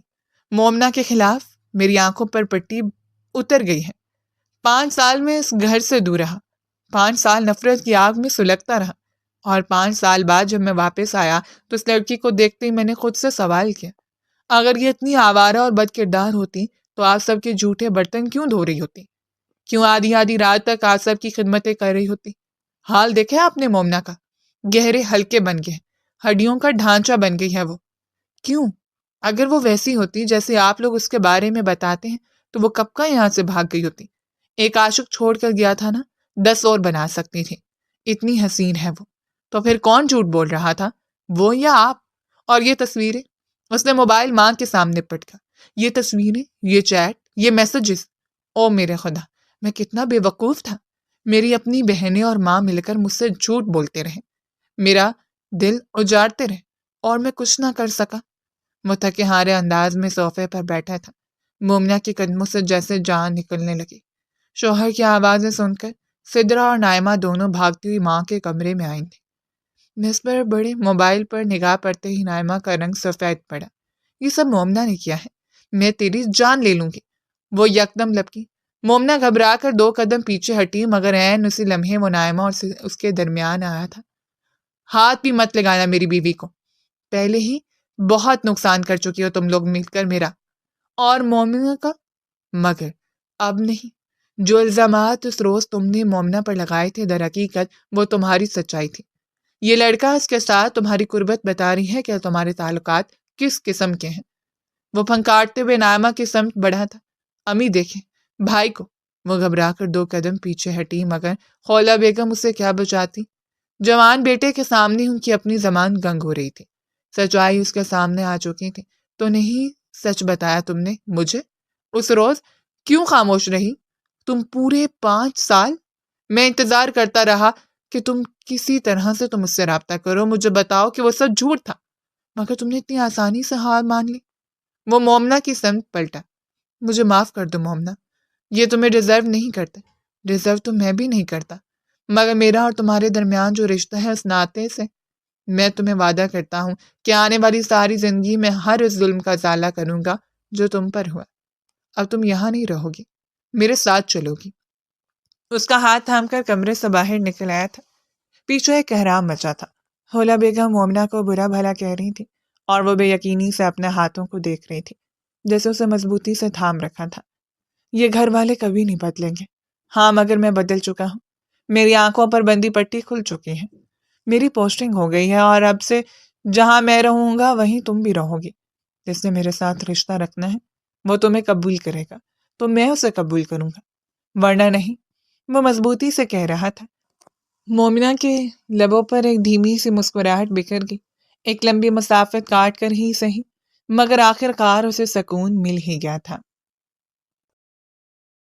S1: مومنہ کے خلاف میری آنکھوں پر پٹی اتر گئی ہے۔ 5 سال میں اس گھر سے دور رہا، 5 سال نفرت کی آگ میں سلگتا رہا، اور 5 سال بعد جب میں واپس آیا تو اس لڑکی کو دیکھتے ہی میں نے خود سے سوال کیا، اگر یہ اتنی آوارہ اور بد کردار ہوتی تو آپ سب کے جھوٹے برتن کیوں دھو رہی ہوتی؟ کیوں آدھی آدھی رات تک آپ سب کی خدمتیں کر رہی ہوتی؟ حال دیکھا آپ نے مومنہ کا؟ گہرے ہلکے بن گئے، ہڈیوں کا ڈھانچہ بن گئی ہے وہ۔ کیوں؟ اگر وہ ویسی ہوتی جیسے آپ لوگ اس کے بارے میں بتاتے ہیں تو وہ کب کا یہاں سے بھاگ گئی ہوتی۔ ایک عاشق چھوڑ کر گیا تھا نا، 10 اور بنا سکتی تھی۔ اتنی حسین ہے وہ، تو پھر کون جھوٹ بول رہا تھا، وہ یا آپ؟ اور یہ تصویریں؟ اس نے موبائل ماں کے سامنے پٹکا۔ یہ تصویریں، یہ چیٹ، یہ میسجز، او میرے خدا، میں کتنا بے وقوف تھا۔ میری اپنی بہنیں اور ماں مل کر مجھ سے جھوٹ بولتے رہے، میرا دل اجاڑتے رہے، اور میں کچھ نہ کر سکا۔ متھکے ہارے انداز میں صوفے پر بیٹھا تھا۔ مومنہ کے قدموں سے جیسے جان نکلنے لگی۔ شوہر کی آوازیں سن کر سدرا اور نائمہ دونوں بھاگتی ہوئی ماں کے کمرے میں آئی تھیں۔ میز پر بڑے موبائل پر نگاہ پڑتے ہی نائمہ کا رنگ سفید پڑا۔ یہ سب مومنہ نے کیا ہے، میں تیری جان لے لوں گی۔ وہ یکدم لپکی۔ مومنہ گھبرا کر 2 قدم پیچھے ہٹی، مگر عین اسی لمحے وہ نائمہ اور اس کے درمیان آیا تھا۔ ہاتھ بھی مت لگانا میری بیوی کو، پہلے ہی بہت نقصان کر چکی ہو تم لوگ مل کر میرا اور مومنہ کا۔ مگر اب نہیں۔ جو الزامات اس روز تم نے مومنہ پر لگائے تھے در حقیقت وہ تمہاری سچائی تھی۔ یہ لڑکا اس کے ساتھ تمہاری قربت بتا رہی ہے کہ تمہارے تعلقات کس قسم کے ہیں۔ وہ پھنکارتے ہوئے نائمہ کی سمت بڑھا تھا۔ امی دیکھیں بھائی کو۔ وہ گھبرا کر 2 قدم پیچھے ہٹی، مگر خولا بیگم اسے کیا بچاتی۔ جوان بیٹے کے سامنے ان کی اپنی زبان گنگ ہو رہی تھی۔ سچائی اس کے سامنے آ چکی تھی۔ تو نہیں سچ بتایا تم نے مجھے اس روز؟ کیوں خاموش رہی تم پورے 5 سال؟ میں انتظار کرتا رہا کہ تم کسی طرح سے مجھ سے رابطہ کرو، مجھے بتاؤ کہ وہ سب جھوٹ تھا، مگر تم نے اتنی آسانی سے ہار مان لی۔ وہ مومنہ کی سمت پلٹا۔ مجھے معاف کر دو مومنہ، یہ تمہیں ڈیزرو نہیں کرتے، ڈیزرو تو میں بھی نہیں کرتا، مگر میرا اور تمہارے درمیان جو رشتہ ہے اس ناطے سے میں تمہیں وعدہ کرتا ہوں کہ آنے والی ساری زندگی میں ہر اس ظلم کا ازالہ کروں گا جو تم پر ہوا۔ اب تم یہاں نہیں رہو گی، میرے ساتھ چلو گی۔ اس کا ہاتھ تھام کر کمرے سے باہر نکل آیا تھا۔ پیچھے ایک کہرام مچا تھا۔ خولا بیگم مومنہ کو برا بھلا کہہ رہی تھی اور وہ بے یقینی سے اپنے ہاتھوں کو دیکھ رہی تھی جیسے اسے مضبوطی سے تھام رکھا تھا۔ یہ گھر والے کبھی نہیں بدلیں گے۔ ہاں مگر میں بدل چکا ہوں۔ میری آنکھوں پر بندی پٹی کھل چکی ہے، میری پوسٹنگ ہو گئی ہے، اور اب سے جہاں میں رہوں گا وہیں تم بھی رہو گی۔ جس نے میرے ساتھ رشتہ رکھنا ہے وہ تمہیں قبول کرے گا تو میں اسے قبول کروں گا، ورنہ نہیں۔ وہ مضبوطی سے کہہ رہا تھا۔ مومنہ کے لبوں پر ایک دھیمی سی مسکراہٹ بکھر گئی، ایک لمبی مسافت کاٹ کر ہی صحیح، مگر آخر کار اسے سکون مل ہی گیا تھا۔